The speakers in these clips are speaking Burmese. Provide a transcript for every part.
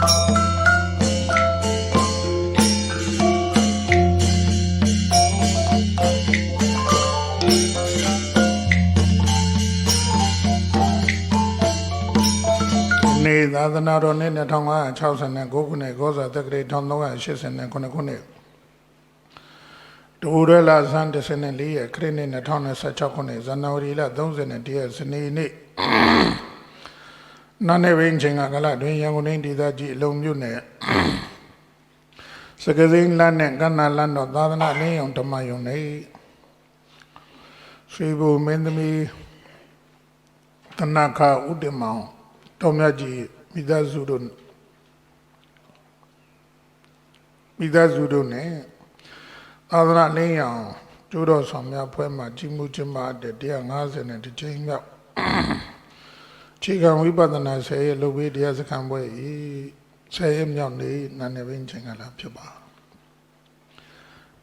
သာသနာတော်နှစ်2569ခုနှစ်ဂောဇာတက္ကရာ1389ခုနှစ်ဒိုရလဆန်း14ရက်ခရစ်နှစ်2026ခုနှစ်ဇန်နဝါရီလ31ရက်စနေနေ့နာနေဝင်းချင်းကလတွင်ရန်ကုန်တိုင်းဒေသကြီးအလုံးမြို့နယ်စကစိန်းလမ်းနဲ့ကန္နာလမ်းတော်သာသနာလင်းအောင်ဓမ္မယုံနေရွှေဘုံမင်းသမီးတနခါဥတ္တမောင်တော်မြတ်ကြီးမိသားစုတို့နဲ့သာသနာလင်းအောင်ကျိုးတော်ဆောင်များဖွဲ့မှကြီးမှုကျင်းပတဲ့150နဲ့တစ်ချိန်မြောက်ခြေခံဝိပဿနာ10ရက်လုပ်ပြီးတရားစခန်းပွဲ10ရက်မြောက်နေ့နာနေဘင်းချိန်ကလာဖြစ်ပါ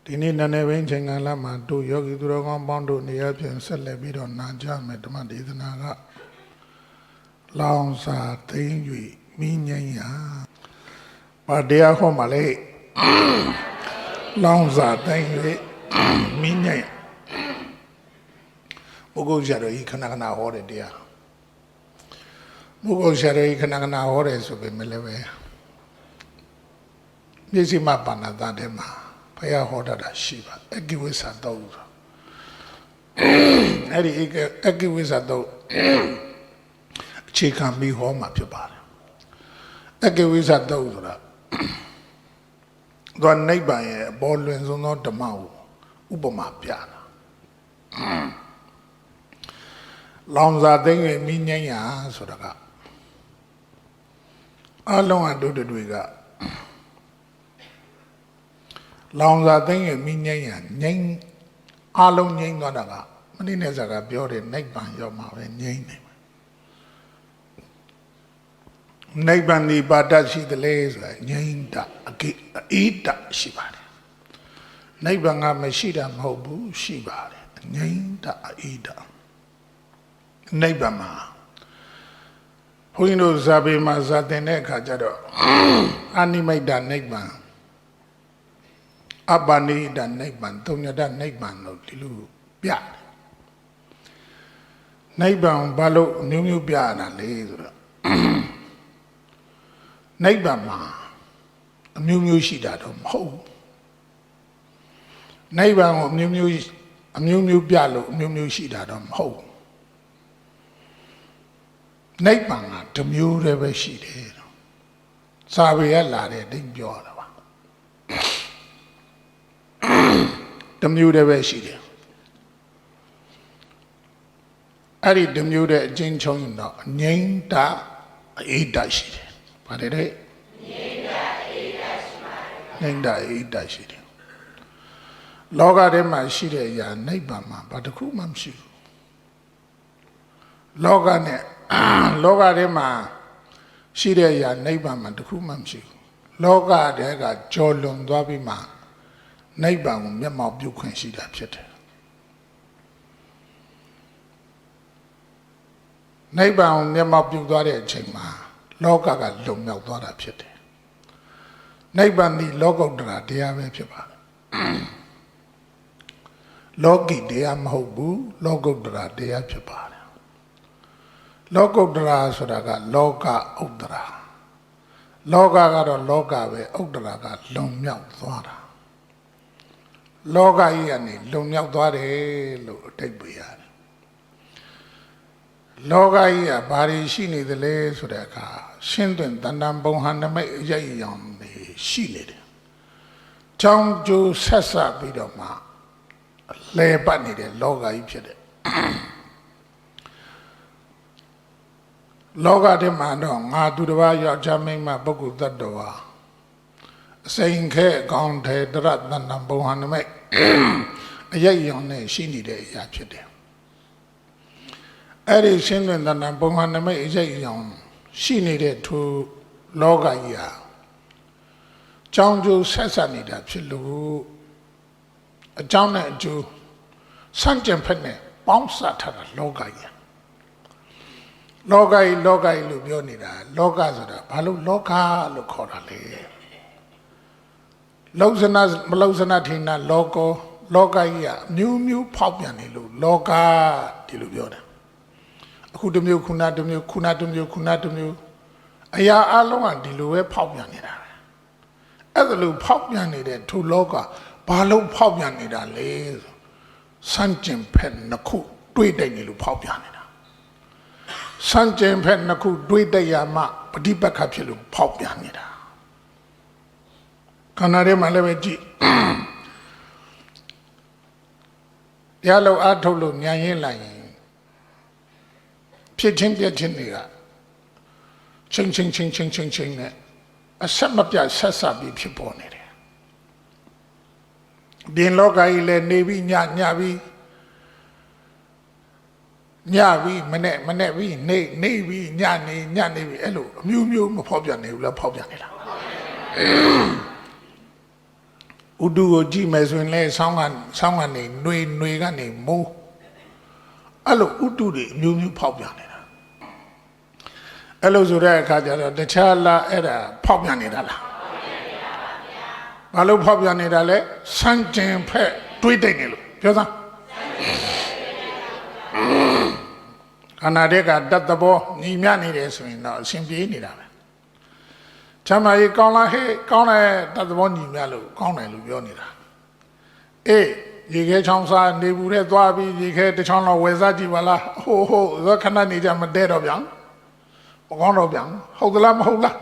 ဒီနေ့နာနေဘင်းချိန်ကလာမှာတို့ယောဂီသူတော်ကောင်းပေါင်းတို့နေရာပြင်ဆက်လက်ပြီးတော့နာကြမယ်ဓမ္မဒေသနာကလောင်စာသိမ့်၍မိငိမ့်ရာဘာတရားဟောမှာလဲလောင်စာသိမ့်၍မိငိမ့်ဘုဂုတ်ဆရာတော်ကြီးခဏခဏဟောတယ်တရားဘုဂုတ်ဆရာတော်ကြီးခဏခဏဟောတယ်ဆိုပေမဲ့လည်းပဲမျက်စိမှပါဏာသားထဲမှာဘုရားဟောတာရှိပါအကိဝိသတုတ်အဲ့ဒီအကိဝိသတုတ်အခြေခံပြီးဟောမှာဖြစ်ပါတယ်အကိဝိသတုတ်ဆိုတာသူကနိဗ္ဗာန်ရဲ့အပေါ်လွင်ဆုံးသောဓမ္မကိုဥပမာပြတာလောင်စာသိမ့်၍မိငိမ့်ရာဆိုတာကအလုံးအတို့တွေကလောင်စာသိမ့်၍မိငိမ့်ရာငိမ့်အလုံးငိမ့်သွားတာကမနိနဲ့စကားပြောတဲ့နိဗ္ဗာန်ရောက်မှာပဲငိမ့်နေနိဗ္ဗာန်ဒီပါတတ်ရှိတယ်လေဆိုတာငြိမ့်တာအေးတာရှိပါတယ်နိဗ္ဗာန်ကမရှိတာမဟုတ်ဘူးရှိပါတယ်ငြိမ့်တာအေးတာနိဗ္ဗာန်မှာဘုန်းကြီးတို့ဇာပေမှာဇာတင်တဲ့အခါကျတော့အနိမိတ်တာနိဗ္ဗာန်အပနိဒာနိဗ္ဗာန်သုံးညတနိဗ္ဗာန်လို့ဒီလိုပြတယ်နိဗ္ဗာန်ဘာလို့အမျိုးမျိုးပြရတာလဲဆိုတော့နိဗ္ဗာန်မှာအမျိုးမျိုးရှိတာတော့မဟုတ်နိဗ္ဗာန်ကိုအမျိုးမျိုးပြလို့အမျိုးမျိုးရှိတာတော့မဟုတ်နိဗ္ဗာန်ကတစ်မျိုးတည်းပဲရှိတယ်စာပေကလာတဲ့တိတ်ပြောတာပါတစ်မျိုးတည်းပဲရှိတယ်အဲ့ဒီတစ်မျိုးတည်းအချင်းချုံရင်တော့ငြိမ့်တာအေးတာရှိတယ်ပါတယ်တဲ့ငြိမ့်တာအေးတာရှိတယ်လောကထဲမှာရှိတဲ့အရာနိဗ္ဗာန်မှာဘာတစ်ခုမှမရှိဘူးလောကထဲမှာရှိတဲ့အရာနိဗ္ဗာန်မှာတစ်ခုမှမရှိဘူးလောကထဲကကြော်လွန်သွားပြီးမှနိဗ္ဗာန်ကိုမျက်မှောက်ပြုခွင့်ရှိတာဖြစ်တယ်နိဗ္ဗာန်ကိုမျက်မှောက်ပြုသွားတဲ့အချိန်မှာလောကကလုံမြောက်သွားတာဖြစ်တယ်နိဗ္ဗာန်ဒီလောကုတ္တရာတရားပဲဖြစ်ပါတယ်လောကီတရားမဟုတ်ဘူးလောကုတ္တရာတရားဖြစ်ပါတယ်လောကုတ္တရာဆိုတာကလောကဥတ္တရာလောကကတော့လောကပဲဥတ္တရာကလုံမြောက်သွားတာလောကကြီးကနေလုံမြောက်သွားတယ်လို့အဓိပ္ပာယ်ရတယ်လောကကြီးကဘာတွေရှိနေသလဲဆိုတဲ့အခါရှင်းသွင်းတဏ္ဍဘုံဟန်နမိတ်အရေးအယောင်တွေရှိနေတယ်။ချောင်းကျိုးဆက်စပ်ပြီးတော့မှလဲပတ်နေတဲ့လောကကြီးဖြစ်တယ်။လောကထဲမှာတော့ငါသူတစ်ပါးယောက်ျားမိန်းမပုဂ္ဂိုလ်တ attva အစိန်ခဲအကောင်ထေတရတဏ္ဍဘုံဟန်နမိတ်အရေးအယောင်နဲ့ရှိနေတဲ့အရာဖြစ်တယ်။အဲ့ဒီရှင်းသွင်းတဏ္ဍဘုံဟန်နမိတ်အရေးအယောင်ရှိနေတဲ့ထိုလောကကြီးဟာကြောင်းကျိုးဆက်ဆက်နေတာဖြစ်လို့အကြောင်းနဲ့အကျိုးဆန့်ကျင်ဖက်နဲ့ပေါင်းစပ်ထားတာလောကကြီး လောကကြီးလို့ပြောနေတာလောကဆိုတာဘာလို့လောကလို့ခေါ်တာလဲလောဇနာမလောဇနာထိနာလောကောလောကကြီးကမျိုးဖောက်ပြန်နေလို့လောကဒီလိုပြောတယ်အခုတစ်မျိုးခုနတစ်မျိုးခုနတစ်မျိုးအရာအလုံးကဒီလိုပဲဖောက်ပြန်နေတာပဲအဲ့ဒါလို့ဖောက်ပြန်နေတဲ့ထိုလောကဘာလို့ဖောက်ပြန်နေတာလဲစံကျင်ဖက်နှစ်ခုတွေးတိုက်နေလို့ဖောက်ပြန်နေတာစံကျင်ဖက်နှစ်ခုတွေးတိုက်ရမှပฏิပတ်ခဖြစ်လို့ဖောက်ပြန်နေတာခန္ဓာထဲမှာလည်းပဲကြည့်တရားလုံးအားထုတ်လို့ဉာဏ်ရင်းလိုက်ရင်ဖြစ်ချင်းပြက်ချင်းတွေကချင်းနဲ့အဆက်မပြတ်ဆက်စပ်ပြီးဖြစ်ပေါ်နေတယ်ဒီလောကကြီးလည်းနေပြီးညပြီးမနဲ့ပြီးနေပြီးညနေပြီးအဲ့လိုအမျိုးမဖောက်ပြန်နေဘူးလားဖောက်ပြန်နေလားဥဒုကိုကြည့်မယ်ဆိုရင်လည်းဆောင်းကနေຫນွေကနေမိုးအဲ့လိုဥဒုတွေအမျိုးဖောက်ပြန်နေတာအဲ့လိုဆိုတဲ့အခါကျတော့တခြားလားအဲ့ဒါဖောက်ပြန်နေတာလားဘာလို့ဖောက်ပြန်နေတာလဲစံကျင်ဖက်တွေးတိတ်နေလို့ပြောစမ်းခန္ဓာတွေကတတ်သဘောညီမျှနေတယ်ဆိုရင်တော့အရှင်ပြေးနေတာပဲချမ်းသာရေးကောင်းလားဟဲ့ကောင်းတယ်တတ်သဘောညီမျှလို့ကောင်းတယ်လို့ပြောနေတာအေးရေခဲချောင်းစားနေဘူးတဲ့သွားပြီးရေခဲတစ်ချောင်းလောက်ဝယ်စားကြည့်ပါလားဟိုဇောခဏနေကြမတဲတော့ဗျာမကောင်းတော့ဗျာဟုတ်သလားမဟုတ်လား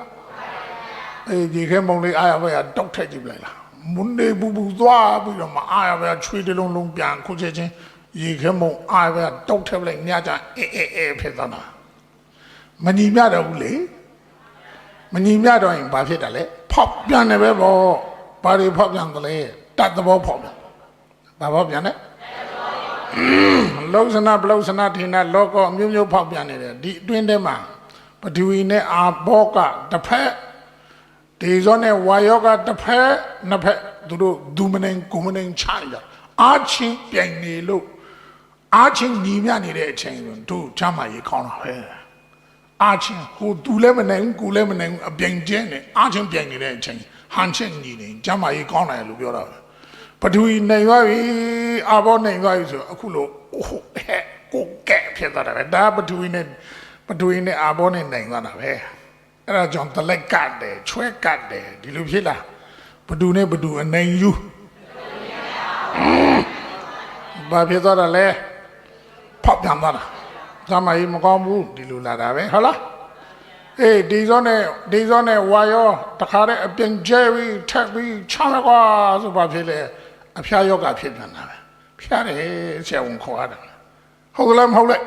အေးရေခဲမုံလေးအားရပဲတောက်ထက်ကြည့်လိုက်လားမွန်းနေဘူးသွားပြီးတော့မအားရပဲချွေးတလုံးပြန်ခုချက်ချင်းရေခဲမုံအားရပဲတောက်ထက်လိုက်ညကြအေးဖြစ်သွားတာမညီမျှတော့ဘူးလေမညီမျှတော့ရင်ဘာဖြစ်တာလဲဖောက်ပြန်တယ်ပဲပေါ့ဘာတွေဖောက်ပြန်တယ်လဲတတ်သဘောဖောက်ပြန်ဘာဖောက်ပြန်လဲလောဇနာဘလောဇနာထိနာလောကောအမျိုးဖောက်ပြန်နေတယ်ဒီအတွင်းထဲမှာပထဝီနဲ့အာဘောကတစ်ဖက်ဒေဇောနဲ့ဝါယောကတစ်ဖက်နှစ်ဖက်သူတို့ဒုမနေကုမနေချရအာချင်းပြိုင်နေလို့အာချင်းညီမျှနေတဲ့အချိန်ဆိုတို့ချမ်းမာရေးကောင်းတာပဲအာချင်းဟိုသူလည်းမနိုင်ဘူးကိုလည်းမနိုင်ဘူးအပြိုင်ကျင်းနေအာချင်းပြိုင်နေတဲ့အချိန်ဟန်ချင်းညီနေချမ်းမာရေးကောင်းတယ်လို့ပြောတာပဲပထဝီနိုင်သွားပြီအာဘောနိုင်သွားပြီဆိုအခုလို့ဟိုဟဲ့ကိုကဲဖြစ်သွားတာပဲဒါပထဝီနဲ့အာဘောနဲ့နိုင်သွားတာပဲအဲ့ဒါကြောင့်တလက်ကတ်တယ်ချွဲကတ်တယ်ဒီလိုဖြစ်လားဘဒူနဲ့ဘဒူအနိုင်ယူဘာဖြစ်သွားတာလဲဖောက်ပြန်သွားတာသမားကြီးမကောင်းဘူးဒီလိုလာတာပဲဟုတ်လားအေးဒီဇောနဲ့ဝါရောတခါတည်းအပြင်ကျဲပြီးထက်ပြီးချမ်းကွာဆိုဘာဖြစ်လဲအဖျားယောဂဖြစ်ပြန်တာပဲဖျားတယ်ဆရာဝန်ခေါ်ရတာဟုတ်လားမဟုတ်လဲ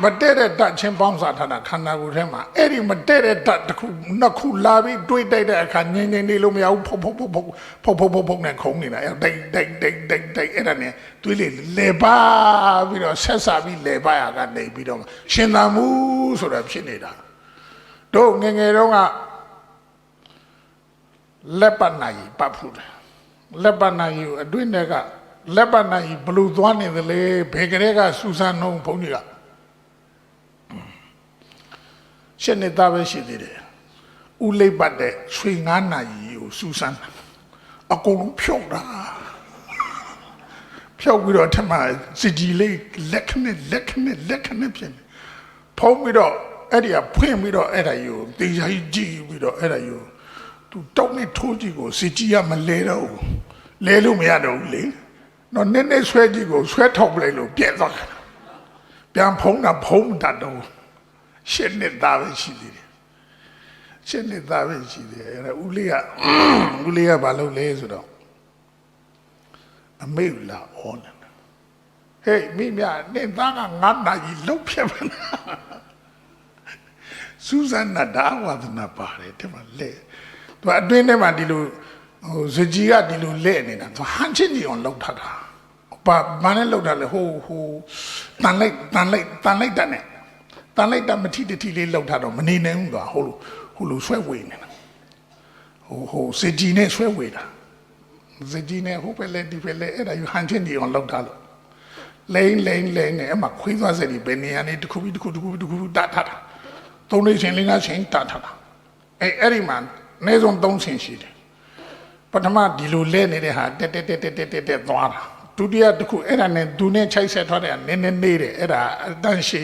မတည့်တဲ့ဓာတ်ချင်းပေါင်းစားထားတာခန္ဓာကိုယ်ထဲမှာအဲ့ဒီမတည့်တဲ့ဓာတ်တစ်ခုနှစ်ခုလာပြီးတွေးတိုက်တဲ့အခါငြိမ်နေလို့မရဘူးဖုတ်နဲ့ခုံနေတာအဲ့ဒိတ်အဲ့ဒါနဲ့တွေးလေပါပြီးတော့ဆက်စားပြီးလေပါရကနေပြီးတော့ရှင်သာမှုဆိုတာဖြစ်နေတာတို့ငယ်တုန်းကလက်ပတ်နိုင်ပတ်ဖူးတယ်လက်ပတ်နိုင်ကိုအတွင်းထဲကလက်ပတ်နိုင်ဘလူသွားနေတယ်လေဘေကလေးကစူဆန်နှုံဘုန်းကြီးကရှင်းနေတာပဲရှိသေးတယ်ဦးလိပ်ပတ်တဲ့ရွှေ9နာရီကိုစူဆန်အကုန်လုံးဖြုတ်တာဖြုတ်ပြီးတော့ထမစီဂျီလေးလက်ခနဲ့ဖြစ်နေဖုံးပြီးတော့အဲ့ဒီကဖွင့်ပြီးတော့အဲ့ဒါယူတေချာကြီးကြည့်ပြီးတော့အဲ့ဒါယူသူတောက်နဲ့ထိုးကြည့်ကိုစီဂျီကမလဲတော့ဘူးလဲလို့မရတော့ဘူးလေတော့နည်းနည်းဆွဲကြည့်ကိုဆွဲထောက်ပလိုက်လို့ပြက်သွားတယ်ပြန်ဖုံးတာဖုံးတတ်တော့ရှင်းနေတာပဲရှိသေးတယ်ရှင်းနေတာပဲရှိသေးတယ်အဲ့ဦးလေးကဘာလုပ်လဲဆိုတော့အမေလာဩနေဟေးမိမနေသားက9နာရီလုံးဖြတ်မလားစူဇန်နာဒါဝဒနာပါတယ်တဲ့မလဲသူအတွင်းထဲမှာဒီလိုဟိုဇကြီးကဒီလိုလဲနေတာသူဟန်ချင်းကြီးအောင်လောက်ထားတာဘာနဲ့လောက်တာလဲဟိုတန်လိုက်တတ်နဲ့တန်လိုက်တာမထီတထီလေးလောက်ထားတော့မနေနိုင်ဘူးကွာဟိုလိုဆွဲဝေနေတာဟိုဇကြီးနဲ့ဆွဲဝေတာဇကြီးနဲ့ဟိုပဲလေဒီပဲလေအဲ့ဒါယူဟန်ချင်းကြီးအောင်လောက်ထားလို့ လိန်နဲ့အမှခွေးသွားစက်ဒီဘယ်နေရာနေတစ်ခုပြီးတစ်ခုတတ်ထားတာသုံးလေးချင်းလေးငါးချင်းတတ်ထားတာအဲ့ဒီမှာအနည်းဆုံး3ဆင်ရှိတယ်ပထမဒီလိုလဲနေတဲ့ဟာတက်သွားတာဒုတိယတစ်ခုအဲ့ဒါနဲ့ဒူနဲ့ချိုက်ဆက်ထားတဲ့နည်းနေတယ်အဲ့ဒါအတန်းရှိ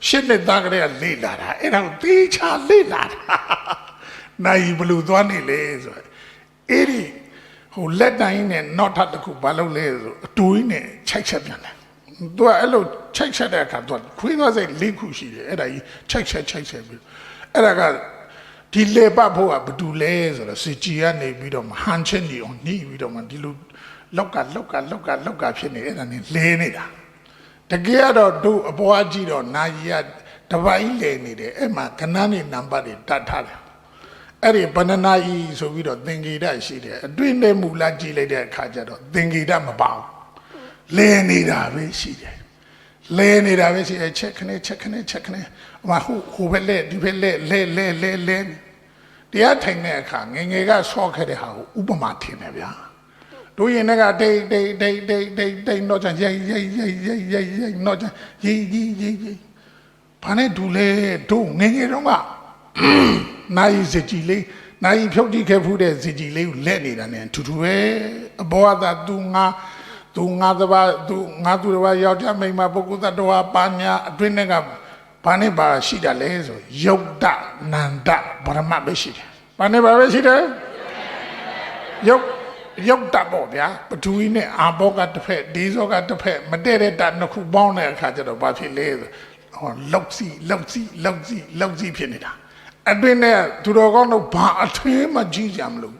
ရှစ်နှစ်သားကလေးကလေ့လာတာအဲ့ဒါကိုတေးချလေ့လာတာနိုင်ဘလူသွားနေလေဆိုအဲ့ဒီဟိုလက်တိုင်းနဲ့နောက်ထပ်တစ်ခုဘာလုပ်လဲဆိုအတူကြီးနဲ့ချိုက်ဆက်ပြန်တယ်သူကအဲ့လိုချိုက်ဆက်တဲ့အခါသူခွေးသွားစိတ်၄ခုရှိတယ်အဲ့ဒါကြီးချိုက်ဆက်ပြီးအဲ့ဒါကဒီလေပတ်ဖို့ကဘာတူလဲဆိုတော့စီဂျီကနေပြီးတော့ဟန်ချင်းနေအောင်နှီးပြီးတော့မှဒီလိုလောက်ကဖြစ်နေအဲ့ဒါနဲ့လဲနေတာတကယ်တော့တို့အပွားကြည့်တော့နာကြီးကတပိုင်းလဲနေတယ်အဲ့မှာခဏနေနံပါတ်တွေတတ်ထားတယ်အဲ့ဒီဘဏ္ဍနာကြီးဆိုပြီးတော့သင်္ကေတရှိတယ်အတွင်းထဲမူလာကြည့်လိုက်တဲ့အခါကျတော့သင်္ကေတမပေါဘူးလဲနေတာပဲရှိတယ်လဲနေတာပဲရှိတယ်ချက်ခနဲ့ဟိုဘက်လဲဒီဘက်လဲတရားထိုင်တဲ့အခါငယ်ကဆော့ခဲ့တဲ့ဟာကိုဥပမာထင်တယ်ဗျာတို့ရင်ကတိတ်တော့ချင်ရိုက်တော့ချင်ရေးဘာနဲ့ဒူလဲတို့ငယ်တော့ကနိုင်စကြည်လေးနိုင်ဖြုတ်တိခဲ့ဖူးတဲ့စကြည်လေးကိုလက်နေတာနဲ့ထူထူပဲအဘောသာသူငါတပါသူယောက်ျားမိန်းမပုဂ္ဂိုလ်သတ္တဝါပါညာအတွင်းနဲ့ကဘာနဲ့ပါရှိတာလဲဆိုယုတ်တနန္တဗရမပဲရှိတယ်ဘာနဲ့ပါပဲရှိတယ်ယုတ်တပေါ့ဗျာပထဝီနဲ့အာဘောကတစ်ဖက်ဒီဇောကတစ်ဖက်မတည့်တဲ့တနှစ်ခုပေါင်းတဲ့အခါကျတော့ဘာဖြစ်လဲဆိုဟောလောက်စီဖြစ်နေတာအတွင်းနဲ့သူတော်ကောင်းတို့ဘာအထင်းမှကြီးကြမလို့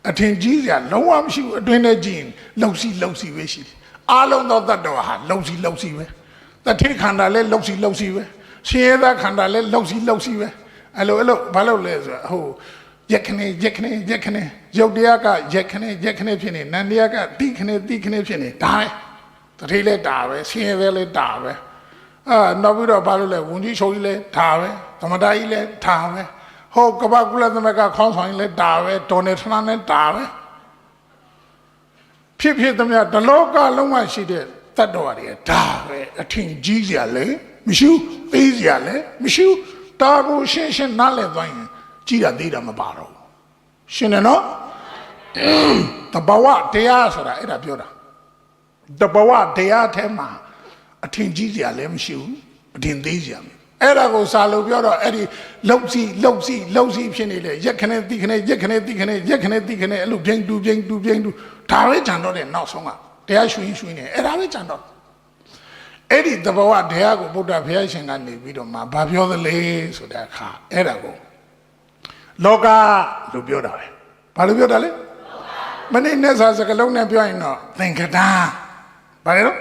အထင်ကြီးစရာလုံးဝမရှိဘူးအတွင်းနဲ့ကြည့်ရင်လောက်စီပဲရှိတယ်အားလုံးသောတတ္တဝါဟာလောက်စီပဲတတိခန္ဓာလည်းလောက်စီပဲရှင်ရသခန္ဓာလည်းလောက်စီပဲအဲ့လိုဘာလို့လဲဆိုဟိုရက်ခနဲ့ရုပ်တရားကရက်ခနဲ့ဖြစ်နေနန္တရားကတိခနဲ့ဖြစ်နေဒါပဲတတိလည်းဒါပဲရှင်ရလည်းဒါပဲနောက်ပြီးတော့ဘာလို့လဲဝန်ကြီးချုပ်ကြီးလည်းဒါပဲသမတာကြီးလည်းဒါပဲဟောကပ္ပကုလသမဂ္ဂခေါင်းဆောင်ကြီးလည်းဒါပဲဒေါ်နယ်ထရန့်လည်းဒါပဲဖြစ်သမျှတလောကလုံးမှာရှိတဲ့တတ္တဝါတွေဒါပဲအထင်ကြီးစရာလည်းမရှိဘူးသေးစရာလည်းမရှိဘူးတာကိုရှင်းနားလည်သွားရင်ကြည်တာသေးတာမပါတော့ဘူးရှင်းတယ်နော်တဘဝတရားဆိုတာအဲ့ဒါပြောတာတဘဝတရားထဲမှာအထင်ကြီးစရာလည်းမရှိဘူးအထင်သေးစရာအဲ့ဒါကိုစာလို့ပြောတော့အဲ့ဒီလောက်စီဖြစ်နေလေရက်ခနဲ့တိခနဲ့ရက်ခနဲ့အဲ့လိုပြိန်တူဒါပဲကြံတော့တယ်နောက်ဆုံးကတရားရွှင်နေအဲ့ဒါပဲကြံတော့အဲ့ဒီတဘဝတရားကိုဗုဒ္ဓဘုရားရှင်ကနေပြီးတော့မှဘာပြောသလဲဆိုတဲ့အခါအဲ့ဒါကိုလောကလို့ပြောတာပဲဘာလို့ပြောတာလဲမနေ့နဲ့စာစကလုံးနဲ့ပြောရင်တော့သင်္ကတာဘာလဲတော့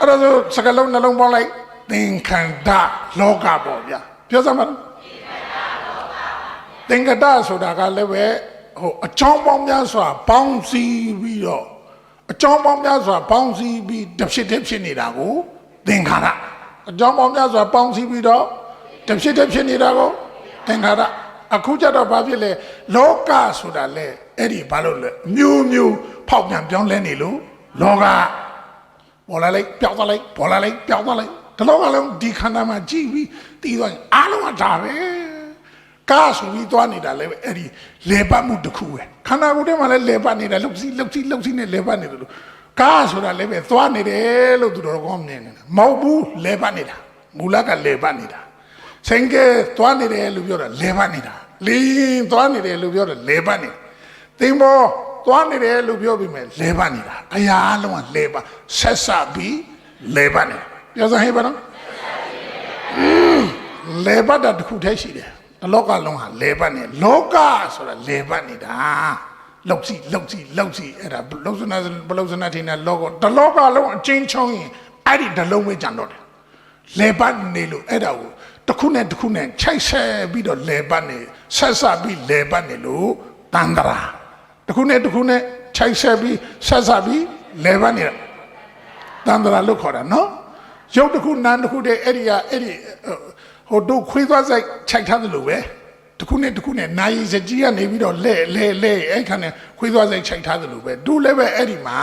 အဲ့ဒါဆိုစကလုံးနှလုံးပေါင်းလိုက်သင်္ခန္ဓာလောကပေါ့ဗျာပြောစမ်းပါသင်္ကတာဆိုတာကလည်းပဲဟိုအကြောင်းပေါင်းများစွာပေါင်းစည်းပြီးတော့အကြောင်းပေါင်းများစွာပေါင်းစည်းပြီးတစ်ဖြစ်နေတာကိုသင်္ခါရအကြောင်းပေါင်းများစွာပေါင်းစည်းပြီးတော့တစ်ဖြစ်နေတာကိုသင်္ခါရအခုကြတော့ဘာဖြစ်လဲလောကဆိုတာလေအဲ့ဒီဘာလို့လဲမျိုးဖောက်ပြန်ပြောင်းလဲနေလို့လောကပေါ်လာလိုက်ပြောင်းသွားလိုက်ပေါ်လာလိုက်ပြောင်းသွားလိုက်ဒီလောကလုံးဒီခန္ဓာမှာကြည့်ပြီးတည်သွားရင်အားလုံးကဒါပဲကားဆိုပြီးသွားနေတာလည်းအဲ့ဒီလေပတ်မှုတစ်ခုပဲခန္ဓာကိုယ်ထဲမှာလည်းလေပတ်နေတာလှုပ်စီနဲ့လေပတ်နေတယ်လို့ကားဆိုတာလည်းပဲသွားနေတယ်လို့သူတော်ကောင်းမြင်နေတာမဟုတ်ဘူးလေပတ်နေတာမူလကလေပတ်နေတာစိန်ကဲသွားနေတယ်လို့ပြောတာလေပတ်နေတာလင်းသွားနေတယ်လို့ပြောတာလေပတ်နေသင်္ဘောသွားနေတယ်လို့ပြောပြီးမယ်လေပတ်နေတာအရာအလုံးကလေပတ်ဆက်စပ်ပြီးလေပတ်နေပြောစမ်းဟဲ့ပါနော်လေပတ်တာတစ်ခုတည်းရှိတယ်လောကလုံးဟာလေပတ်နေလောကဆိုတာလေပတ်နေတာလောက်စီအဲ့ဒါဘလုဇနာထင်းတဲ့လောကတလောကလုံးအချင်းချောင်းရင်အဲ့ဒီတလုံးပဲကြံတော့တယ်လေပတ်နေလို့အဲ့ဒါကိုတစ်ခုနဲ့ချိုက်ဆက်ပြီးတော့လေပတ်နေဆက်စပ်ပြီးလေပတ်နေလို့တန္တရာတစ်ခုနဲ့ချိုက်ဆက်ပြီးဆက်စပ်ပြီးလေပတ်နေတာတန္တရာလို့ခေါ်တာနော်ရုပ်တစ်ခုနာမ်တစ်ခုတည်းအဲ့ဒီဟိုတို့ခွေးသွားဆိုင်ခြိုက်ထားတယ်လို့ပဲတစ်ခုနဲ့နိုင်စကြီးကနေပြီးတော့လဲအဲ့ခါနဲ့ခွေးသွားဆိုင်ခြိုက်ထားတယ်လို့ပဲတို့လည်းပဲအဲ့ဒီမှာ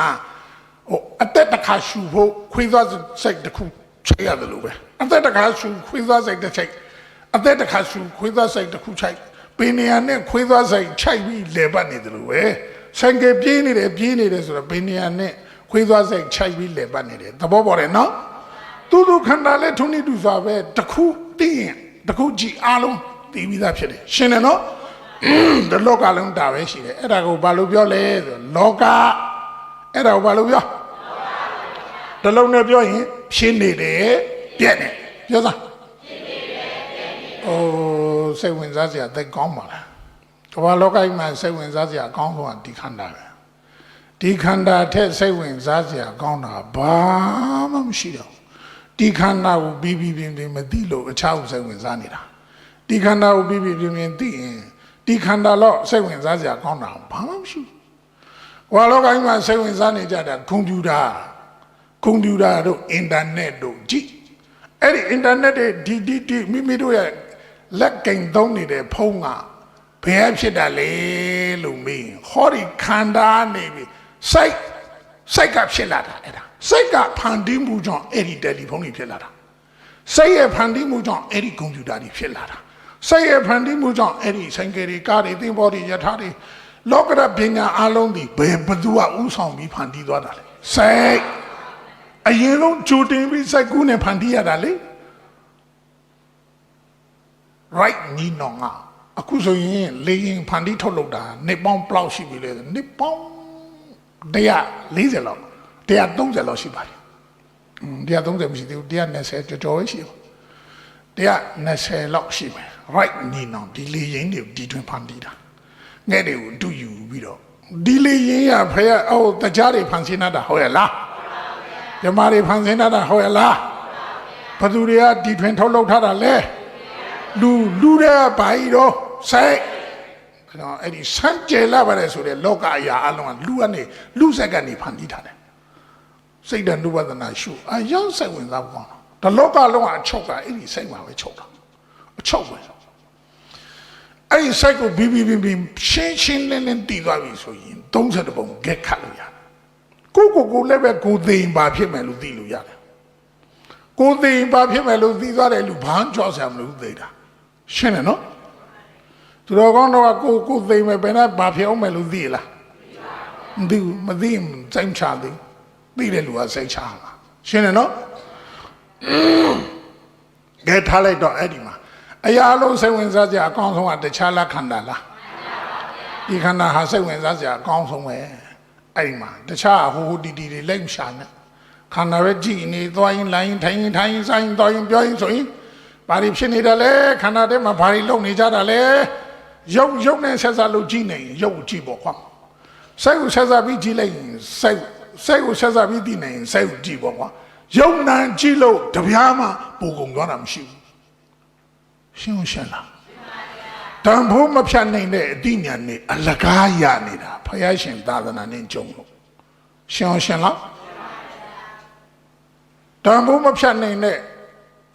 ဟ အသက်တစ်ခါရှူဖို့ခွေးသွားစိတ်တစ်ခုချိတ်ရတယ်လို့ပဲအသက်တစ်ခါရှူခွေးသွားစိတ်တစ်ချိတ်အသက်တစ်ခါရှူခွေးသွားစိတ်တစ်ခုချိတ်ပင်နေရနဲ့ခွေးသွားစိတ်ချိုက်ပြီးလဲပတ်နေတယ်လို့ပဲဆိုင်ကပြေးနေတယ်ဆိုတော့ပင်နေရနဲ့ခွေးသွားစိတ်ချိုက်ပြီးလဲပတ်နေတယ်သဘောပေါက်တယ်နော်တူတူခန္ဓာလဲထုံးနေတူစွာပဲတစ်ခုသိရင်တစ်ခုကြည့်အားလုံးသိပြီးသားဖြစ်တယ်ရှင်းတယ်နော်ဒီလောကလုံးဒါပဲရှိတယ်အဲ့ဒါကိုဘာလို့ပြောလဲဆိုလောကအဲ့ဒါကိုဘာလို့ပြောတလုံးနဲ့ပြောရင်ဖြစ်နေတယ်ပြက်နေပြောသားစိတ်ဝင်စားစရာသိကောင်းပါလားကမ္ဘာလောကကြီးမှာစိတ်ဝင်စားစရာအကောင်းဆုံးကဒီခန္ဓာပဲဒီခန္ဓာထက်စိတ်ဝင်စားစရာကောင်းတာဘာမှမရှိတော့ဒီခန္ဓာကိုပြီးပြင်းမသိလို့အခြားဥစိတ်ဝင်စားနေတာဒီခန္ဓာကိုပြီးပြင်းသိရင်ဒီခန္ဓာတော့စိတ်ဝင်စားစရာကောင်းတာဘာမှမရှိဘူးကမ္ဘာလောကကြီးမှာစိတ်ဝင်စားနေကြတာကွန်ပျူတာတို့အင်တာနက်တို့ကြည့်အဲ့ဒီအင်တာနက်တွေဒီမိတို့ရဲ့လက်ကင်သုံးနေတဲ့ဖုန်းကဘယ်ဖြစ်တာလဲလို့မေးဟောဒီခန္ဓာနေပြီစိတ်ကဖြစ်လာတာအဲ့ဒါစိတ်ကဖန်တီးမှုကြောင့်အဲ့ဒီတယ်လီဖုန်းကြီးဖြစ်လာတာစိတ်ရဲ့ဖန်တီးမှုကြောင့်အဲ့ဒီကွန်ပျူတာကြီးဖြစ်လာတာစိတ်ရဲ့ဖန်တီးမှုကြောင့်အဲ့ဒီဆိုင်ကယ်တွေကားတွေသင်္ဘောတွေယထာတွေလောကရပညာအလုံးဒီဘယ်ဘသူကဥဆောင်ပြီးဖန်တီးသွားတာလဲစိတ်အရင်ဆုံးကြိုတင်ပြီးစိုက်ကူးနဲ့ဖန်တီးရတာလေ right နီးနောင်ကအခုဆိုရင်လေရင်ဖန်တီးထုတ်လုပ်တာနှစ်ပေါင်းဘလောက်ရှိပြီလဲနှစ်ပေါင်း140လောက်130လောက်ရှိပါတယ်130မရှိသေးဘူး120ကျော်ရှိပါ120လောက်ရှိမယ် right နီးနောင်ဒီလေရင်တွေဒီတွင်ဖန်တီးတာငဲ့တွေကိုတူယူပြီးတော့ဒီလေရင်ရဖရတကြားတွေဖန်ဆင်းတာဟုတ်ရဲ့လားဓမ္မတွေဖန်ဆင်းတာဟုတ်ရဲ့လားဘသူတွေကဒီထွင်ထုတ်လုပ်ထားတာလဲလူတဲ့ဘာကြီးတော့ဆိုင်အဲ့ဒီစံကြဲလာပါတယ်ဆိုတဲ့လောကအရာအလုံးကလူစက်ကနေဖန်တီးထားတယ်စိတ်တဏှုပဒနာရှုအယောက်စိတ်ဝင်စားပေါ့ဒါလောကလုံးကအချုပ်ကအဲ့ဒီစိတ်မှာပဲချုပ်တာအချုပ်ပဲအဲ့ဒီစိတ်ကိုဘီရှင်းလင်းတည်သွားပြီဆိုရင်30ပုံဂက်ခတ်လို့ရတယ်ကိုလည်းပဲကိုသိရင်ဘာဖြစ်မယ်လို့သိလို့ရတယ်ကိုသိရင်ဘာဖြစ်မယ်လို့သိသွားတယ်လူဘာမှကြောက်စရာမလိုသိတာရှင်းတယ်နော်သူတော်ကောင်းတော့ကိုသိမယ်ဘယ်နဲ့ဘာဖြစ်အောင်မယ်လို့သိလားမသိဘူးမသိရင်စိတ်ချသိတဲ့လူကစိတ်ချမှာရှင်းတယ်နော်ကဲထားလိုက်တော့အဲ့ဒီမှာအရာလုံးစိတ်ဝင်စားစရာအကောင်းဆုံးကတခြားလားခန္ဓာလားဒီခန္ဓာဟာစိတ်ဝင်စားစရာအကောင်းဆုံးပဲအဲ့ဒီမှာတခြားဟိုတီတွေလိုက်မရှာနဲ့ခန္ဓာပဲကြည့်နေသွားရင်လိုင်းထိုင်ဆိုင်သွားရင်ပြောရင်ဆိုရင်ဘာတွေဖြစ်နေတယ်လဲခန္ဓာထဲမှာဘာတွေလုံနေကြတာလဲရုပ်နဲ့ဆက်စားလို့ကြည့်နေရင်ရုပ်ကိုကြည့်ပေါ့ကွာစိတ်ကိုဆက်စားပြီးကြည့်လိုက်ရင်စိတ်ကိုဆက်စားပြီးသိနေရင်စိတ်ကိုကြည့်ပေါ့ကွာရုပ်နာကြည့်လို့တပြားမှပူကုန်သွားတာမရှိဘူးရှင်းလားတန်ဖိုးမဖြတ်နိုင်တဲ့အတိညာနဲ့အလကားရနေတာဘုရားရှင်သာသနာနဲ့ကြုံလို့ရှင်းလားတန်ဖိုးမဖြတ်နိုင်တဲ့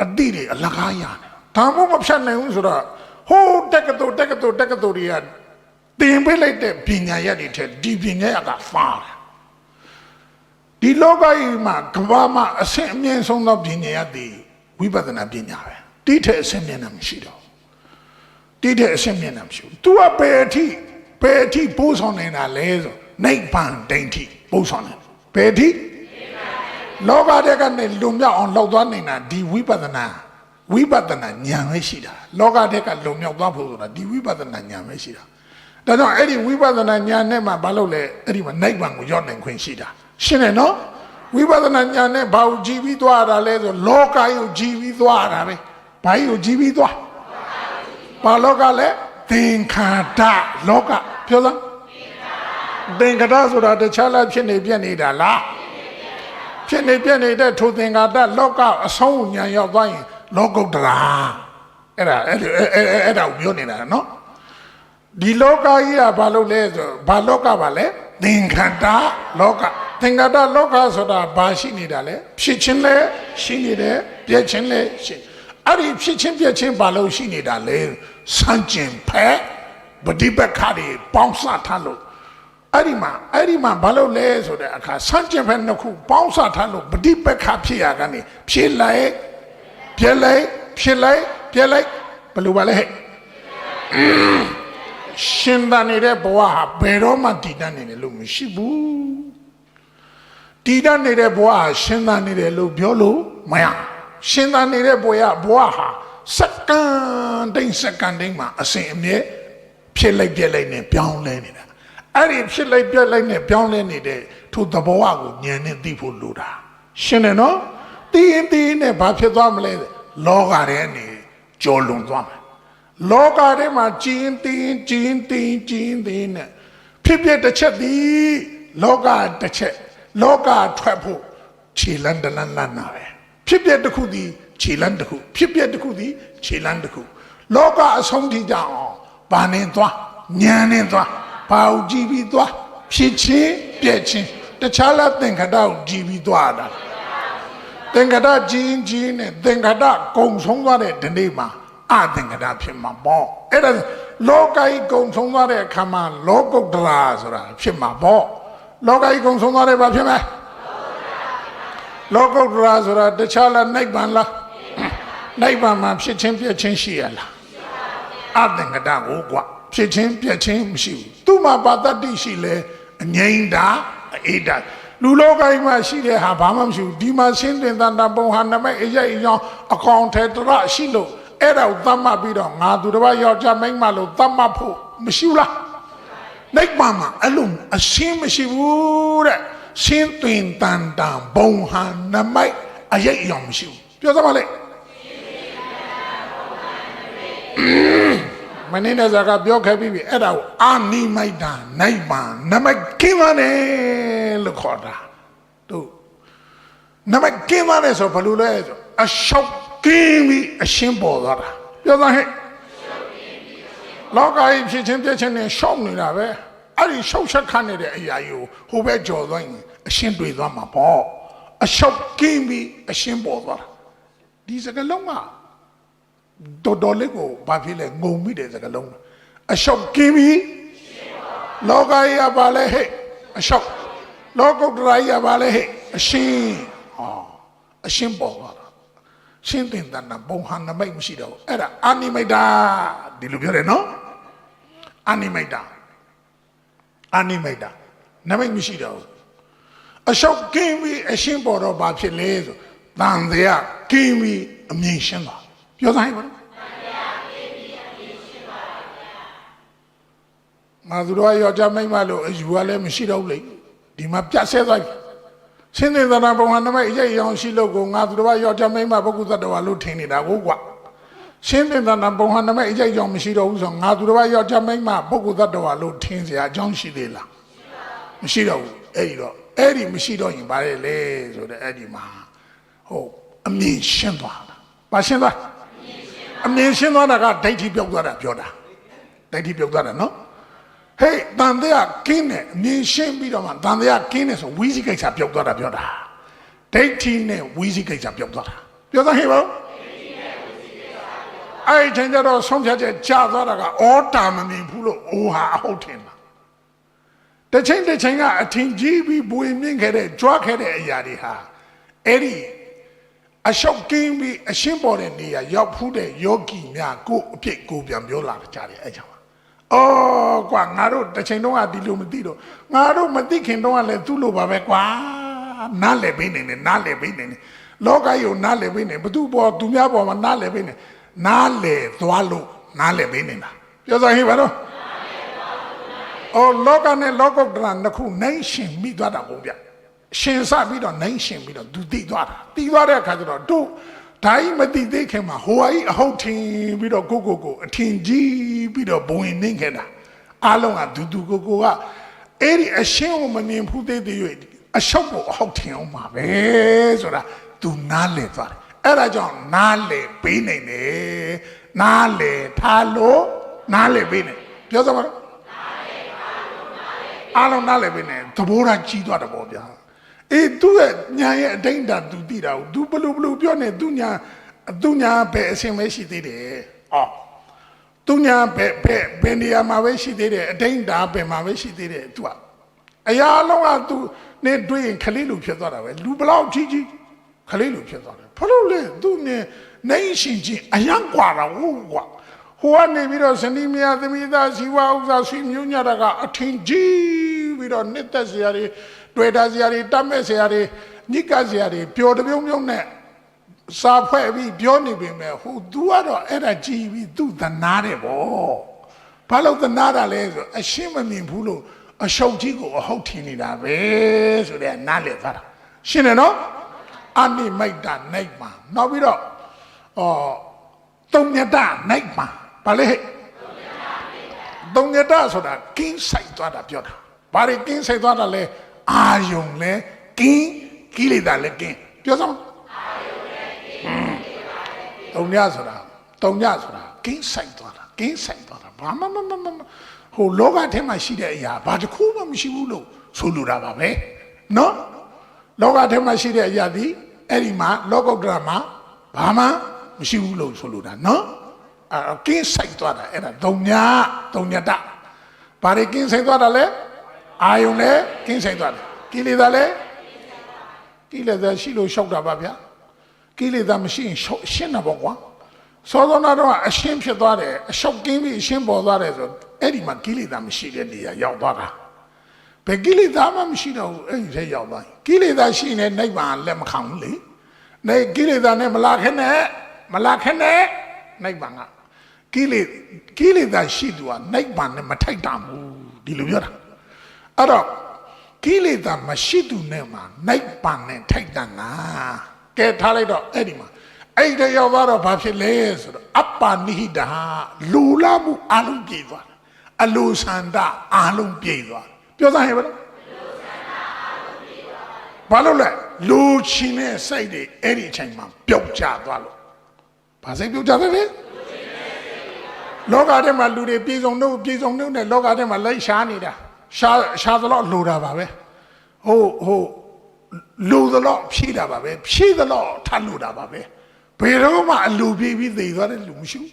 အတိတွေအလကားရနေတန်ဖိုးမဖြတ်နိုင်ဘူးဆိုတော့ဟိုတက္ကသိုလ်တွေကတင်ပေးလိုက်တဲ့ပညာရည်တွေထက်ဒီပညာရကဖားတယ်ဒီလောကကြီးမှာကမ္ဘာမှာအဆင့်အမြင့်ဆုံးသောပညာရည်ဝိပဿနာပညာပဲတိထက်အဆင့်မြင့်တာမရှိတော့တိတဲ့အဆင့်မြင့်တာမရှိဘူး तू ကဘယ်အထိပိုးဆောင်နေတာလဲဆိုနိဗ္ဗာန်တိန်ထိပိုးဆောင်နေဘယ်အထိလောကတဲ့ကနေလွန်မြောက်အောင်လှောက်သွားနေတာဒီဝိပဿနာဉာဏ်ပဲရှိတာလောကတဲ့ကလွန်မြောက်သွားဖို့ဆိုတာဒီဝိပဿနာဉာဏ်ပဲရှိတာဒါကြောင့်အဲ့ဒီဝိပဿနာဉာဏ်နဲ့မှဘာလို့လဲအဲ့ဒီမှာနိဗ္ဗာန်ကိုရောက်နိုင်ခွင့်ရှိတာရှင်းတယ်နော်ဝိပဿနာဉာဏ်နဲ့ဘာကိုကြည်ပြီးသွားတာလဲဆိုလောကကြီးကိုကြည်ပြီးသွားတာပဲဘာကြီးကိုကြည်ပြီးသွားဘာလောကလဲသင်္ခါရလောကပြောစမ်းသင်္ခါရဆိုတာတခြားလားဖြစ်နေပြက်နေတာလားဖြစ်နေပြက်နေတဲ့ထိုသင်္ခါရလောကအဆုံးဉာဏ်ရောက်သွားရင်လောကုတ္တရာအဲ့ဒါကိုပြောနေတာနော်ဒီလောကကြီးကဘာလို့လဲဆိုဘာလောကပါလဲသင်္ခါရလောကသင်္ခါရလောကဆိုတာဘာရှိနေတာလဲဖြစ်ခြင်းလဲရှိနေတယ်ပြက်ခြင်းလဲရှိအဲ့ဒီဖြစ်ချင်းပြက်ချင်းဘာလို့ရှိနေတာလဲစံကျင်ဖက်ပฏิပတ်ခါတွေပေါင်းစထားလို့ အဲ့ဒီမှာဘာလို့လဲဆိုတဲ့အခါစန့်ကျင်ဘက်နှစ်ခုပေါင်းစားထားလို့ပဋိပက္ခဖြစ်ရကနေဖြစ်လိုက်ပြက်လိုက်ဖြစ်လိုက်ပြက်လိုက်ဘယ်လိုပါလဲဟဲ့ရှင်သာနေတဲ့ဘဝဟာဘယ်တော့မှတည်တတ်နေတယ်လို့မရှိဘူးတည်တတ်နေတဲ့ဘဝဟာရှင်သာနေတယ်လို့ပြောလို့မရရှင်သာနေတဲ့ဘဝဟာစက္ကန့်တိုင်းမှာအစဉ်အမြဲဖြစ်လိုက်ပြက်လိုက်နဲ့ပြောင်းလဲနေတာအဲ့ဒီဖြစ်လိုက်ပြက်လိုက်နဲ့ပြောင်းလဲနေတဲ့ထိုသဘောဝကိုဉာဏ်နဲ့သိဖို့လိုတာရှင်းတယ်နော်သိရင်နဲ့ဘာဖြစ်သွားမလဲလောကထဲနေကြော်လွန်သွားမယ်လောကထဲမှာကျင်းတင်းနဲ့ဖြစ်ပြတစ်ချက်သည်လောကတစ်ချက်လောကထွက်ဖို့ခြေလန်းတလန်းလန်းနာပဲဖြစ်ပြတစ်ခုသည်ခြေလန်းတစ်ခုဖြစ်ပြတစ်ခုသည်ခြေလန်းတစ်ခုလောကအဆုံးထိကြအောင်ဘာနဲ့သွားဉာဏ်နဲ့သွားဘာကိုကြည့်ပြီးသွားဖြစ်ချင်းပြက်ချင်းတခြားလားသင်္ခါရကိုကြည့်ပြီးသွားတာသင်္ခါရကျင်းနဲ့သင်္ခါရကုံဆုံးသွားတဲ့ဒီနေ့မှာအသင်္ခါရဖြစ်မှာပေါ့အဲ့ဒါလောကကြီးကုံဆုံးသွားတဲ့အခါမှာလောကုတ္တရာဆိုတာဖြစ်မှာပေါ့လောကကြီးကုံဆုံးသွားတဲ့ဘာဖြစ်မလဲလောကုတ္တရာဆိုတာတခြားလားနိဗ္ဗာန်လားနိဗ္ဗာန်မှာဖြစ်ချင်းပြက်ချင်းရှိရလားအသင်္ခါရကိုကွာဖြစ်ချင်းပြက်ချင်းမရှိဘူးသူ့မှာပါတ္တိရှိလဲအငြိမ့်တာအေးတာလူလောကကြီးမှာရှိတဲ့ဟာဘာမှမရှိဘူးဒီမှာရှင်းတင်တန်တာပုံဟာနမိတ်အရေးအကြောင်းအကောင်ထဲတရရှိလို့အဲ့ဒါကိုသတ်မှတ်ပြီးတော့ငါသူတစ်ပါးယောက်ျားမိန်းမလို့သတ်မှတ်ဖို့မရှိဘူးလားနိဗ္ဗာန်မှာအဲ့လိုအရှင်းမရှိဘူးတဲ့ရှင်းသွင်တန်တာဘုံဟာနမိတ်အရေးအကြောင်းမရှိဘူးပြောသမားလေမင်းနဲ့ဇာကပြောခဲ့ပြီအဲ့ဒါကိုအာနိမိတ်တာနိဗ္ဗာန်နမိတ်ကင်းပါတယ်လို့ခေါ်တာတို့နမိတ်ကင်းပါတယ်ဆိုဘယ်လိုလဲဆိုအရှောက်ကင်းပြီးအရှင်းပေါ်သွားတာပြောသားဟဲ့လောကကြီးဖြစ်ချင်းပြည့်ချင်းနဲ့ရှောက်နေတာပဲအဲ့ဒီရှောက်ချက်ခတ်နေတဲ့အရာကြီးကိုဟိုဘက်ကြော်သွားရင်အရှင်းတွေ့သွားမှာပေါ့အရှောက်ကင်းပြီးအရှင်းပေါ်သွားတာဒီစကလုံးကတော်လေးကိုဘာဖြစ်လဲငုံမိတဲ့စကလုံးအရှောက်ကင်းပြီးလောကကြီးကဘာလဲဟဲ့အရှောက်လောကုတ္တရာကြီးကဘာလဲဟဲ့အရှင်းအရှင်းပေါ်သွားတာရှင်းတင်တန်တာဘုံဟာနမိတ်မရှိတော့ဘူးအဲ့ဒါအာနိမိတ်တာဒီလိုပြောတယ်နော်အာနိမိတ်တာနမိတ်မရှိတော့ဘူးအရှောက်ကင်းပြီးအရှင်းပေါ်တော့ဘာဖြစ်လဲဆိုတန်တရားကင်းပြီးအမြင်ရှင်းသွားပြောသားဟဲ့ဘာလို့ငါတို့ရောကြမိမ့်မလို့အယူကလည်းမရှိတော့ဘူးလေဒီမှာပြတ်ဆဲသွားပြီရှင်းတဲ့သဏ္ဍာန်ပုံဟာနမိတ်အရေးအောင်ရှိလို့ကိုငါတို့ရောကြမိမ့်မပုဂ္ဂိုလ်သတ္တဝါလို့ထင်နေတာကိုကွာရှင်းတဲ့သဏ္ဍာန်ပုံဟာနမိတ်အရေးအောင်မရှိတော့ဘူးဆိုငါတို့ရောကြမိမ့်မပုဂ္ဂိုလ်သတ္တဝါလို့ထင်စရာအကြောင်းရှိသေးလားမရှိတော့ဘူးအဲ့ဒီမရှိတော့ရင်ဘာလဲဆိုတော့အဲ့ဒီမှာဟုတ်အမြင်ရှင်းသွားတာဘာရှင်းသွားအမြင်ရှင်းသွားတာကဒိဋ္ဌိပြောက်သွားတာပြောတာဒိဋ္ဌိပြောက်သွားတာနော်ဟေးတန်တရားကင်းတယ်အမြင်ရှင်းပြီးတော့မှတန်တရားကင်းတယ်ဆိုဝိသိကိစ္စပြောက်သွားတာပြောတာဒိဋ္ဌိနဲ့ဝိသိကိစ္စပြောက်သွားတာပြောသားဟဲ့ဘာအဲ့ချိန်ကျတော့ဆုံးဖြတ်ချက်ကြာသွားတာကဩတာမမြင်ဘူးလို့အိုးဟာအဟုတ်ထင်တာတစ်ချိန်ကအထင်ကြီးပြီးဘွေမြင့်ခဲ့တဲ့ကြွားခဲ့တဲ့အရာတွေဟာအဲ့ဒီအရှောက်ကင်းပြီးအရှင်းပေါ်တဲ့နေရာရောက်ဖူးတဲ့ယောဂီများကိုအပြစ်ကိုပြန်ပြောလာကြတယ်အဲ့ကြောင့်အော်ကွာငါတို့တစ်ချိန်တုန်းကဒီလိုမသိတော့ငါတို့မသိခင်တုန်းကလည်းသူ့လိုပါပဲကွာနားလည်ပေးနေတယ်လောကကြီးကိုနားလည်ပေးနေဘသူပေါ်သူများပေါ်မှာနားလည်ပေးနေနားလည်သွားလို့နားလည်ပေးနေတာပြောစမ်းဟေးပါတော့အော်လောကနဲ့လောကုတ္တရာနှစ်ခုနိုင်ရှင်မိသွားတာကိုဗျရှင်စပြီးတော့နိုင်ရှင်ပြီးတော့သူတည်သွားတဲ့အခါကျတော့တို့ဓာတ်မတည်သေးခင်မှာဟိုဟာကြီးအဟုတ်ထင်ပြီးတော့ကိုအထင်ကြီးပြီးတော့ဘဝင်နေခဲ့တာအားလုံးကဒူကိုကအဲ့ဒီအရှင်းကိုမမြင်ဘူးသေးသေး၍အရှောက်ကိုအဟုတ်ထင်အောင်ပါပဲဆိုတာသူနားလည်သွားတယ်အဲ့ဒါကြောင့်နားလည်ပေးနိုင်တယ်နားလည်ထားလို့နားလည်ပေးနေပြောစမ်းပါတော့အားလုံးနားလည်ပေးနေသဘောထားကြီးသွားတယ်ပေါ့ဗျာအေးသူ့ရဲ့ညာရဲ့အတိုင်းတာသူသိတာကိုသူဘလို့ပြောနေသူညာပဲအစင်ပဲရှိသေးတယ်အော်သူညာပဲနေရာမှာပဲရှိသေးတယ်အတိုင်းတာပဲမှာပဲရှိသေးတယ်သူက အရာလုံးကသူနဲ့တွေ့ရင်ခလေးလိုဖြစ်သွားတာပဲလူဘလောက်ကြီးကြီးခလေးလိုဖြစ်သွားတယ်ဘာလို့လဲသူနဲ့နိုင်ရှင်ချင်းအယံกว่าတာဟုတ်ကွာဟိုကနေပြီးတော့ဇနီးမယားသမီးသားဇီဝဥစ္စာဆွေမျိုးညတာကအထင်ကြီးပြီးတော့နှစ်သက်စရာတွေတွေ့တာစရာတွေတတ်မဲ့စရာတွေညစ်ကစရာတွေပျော်တပြုံးပြုံးနဲ့စာဖွဲ့ပြီးပြောနေပေမဲ့ဟို तू ကတော့အဲ့ဒါကြည်ပြီး तू သနာတယ်ဗောဘာလို့သနာတာလဲဆိုအရှင်းမမြင်ဘူးလို့အရှုပ်ကြီးကိုအဟုတ်ထင်နေတာပဲဆိုတဲ့နားလည်သွားတာရှင်းတယ်နော်အနိမိတ်တာနိုင်မှာနောက်ပြီးတော့သုံးညတနိုင်မှာဘာလဲသုံးညတဆိုတာကင်းဆိုင်သွားတာပြောတာဘာတွေကင်းဆိုင်သွားတာလဲအာယုံလဲကင်းကိလေသာလဲကင်းပြောစမ်းတုံညဆိုတာကင်းဆိုင်သွားတာကင်းဆိုင်သွားတာဘာမှဟိုလောကထဲမှာရှိတဲ့အရာဘာတစ်ခုမှမရှိဘူးလို့ဆိုလိုတာပါပဲနော်လောကထဲမှာရှိတဲ့အရာဒီအဲ့ဒီမှာလောကုတ္တရာမှာဘာမှမရှိဘူးလို့ဆိုလိုတာနော်ကင်းဆိုင်သွားတာအဲ့ဒါတုံညတဘာတွေကင်းဆိုင်သွားတာလဲအာယုံလဲကင်းဆိုင်သွားတယ်ကိလေသာလဲကိလေသာရှိလို့ရှောက်တာပါဗျာကိလေသာမရှိရင်ရှင်းတာပေါ့ကွာစောစောနာတော့အရှင်းဖြစ်သွားတယ်အရှောက်ကင်းပြီးအရှင်းပေါ်သွားတယ်ဆိုအဲ့ဒီမှာကိလေသာမရှိတဲ့နေရာရောက်သွားတာဘယ်ကိလေသာမှမရှိတော့ဘူးအဲ့ဒီထဲရောက်သွားကိလေသာရှိနေနိဗ္ဗာန်လက်မခံဘူးလေနေကိလေသာနဲ့မလာခဲနဲ့နိဗ္ဗာန်ကကိလေသာရှိသူကနိဗ္ဗာန်နဲ့မထိုက်တာဘူးဒီလိုပြောတာအဲ့တော့ကိလေသာမရှိသူနဲ့မှာနိဗ္ဗာန်နဲ့ထိုက်တန်တာကဲထားလိုက်တော့အဲ့ဒီမှာအဲ့ဒီရောက်သွားတော့ဘာဖြစ်လဲဆိုတော့အပ္ပနိဟိတလူလာမှုအလုံးပြေသွားတယ်အလိုဆန္ဒအလုံးပြေသွားပြောသားဟဲ့ဗလားဘာလို့လဲလူချင်းနဲ့စိတ်တွေအဲ့ဒီအချိန်မှာပျောက်ကျသွားလို့ဘာစိတ်ပျောက်ကျသလဲလောကထဲမှာလူတွေပြည်စုံနှုတ်နဲ့လောကထဲမှာလိုက်ရှားနေတာရှားသလောက်လိုတာပါပဲဟိုလူသလောက်ဖြည့်တာပါပဲဖြည့်သလောက်ထပ်လိုတာပါပဲဘယ်တော့မှအလူပြေးပြီးသိသွားတဲ့လူမရှိဘူး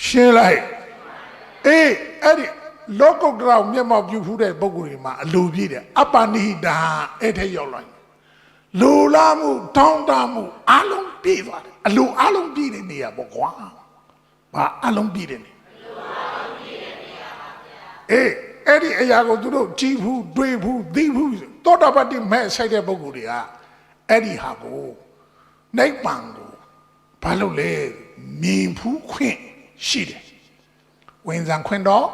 ရှင်းလိုက်အေးအဲ့ဒီလောကုတ္တရာမျက်မှောက်ပြုဖူးတဲ့ပုဂ္ဂိုလ်တွေမှာအလူပြေးတယ်အပ္ပနိဟိတအဲ့ထဲရောက်လာလူလာမှုတောင်းတမှုအလုံးပြေးသွားတယ်အလူအလုံးပြေးတဲ့နေရာပေါ့ကွာဘာအလုံးပြေးတဲ့နေအေးအဲ့ဒီအရာကိုသူတို့ကြည်ဘူးတွေးဘူးသိဘူးသောတာပတ္တိမဲ့ဆိုင်တဲ့ပုဂ္ဂိုလ်တွေကအဲ့ဒီဟာကိုနိဗ္ဗာန်ကိုဘာလို့လဲမြင်ဖူးခွင့်ရှိတယ်ဝင်စားခွင့်တော့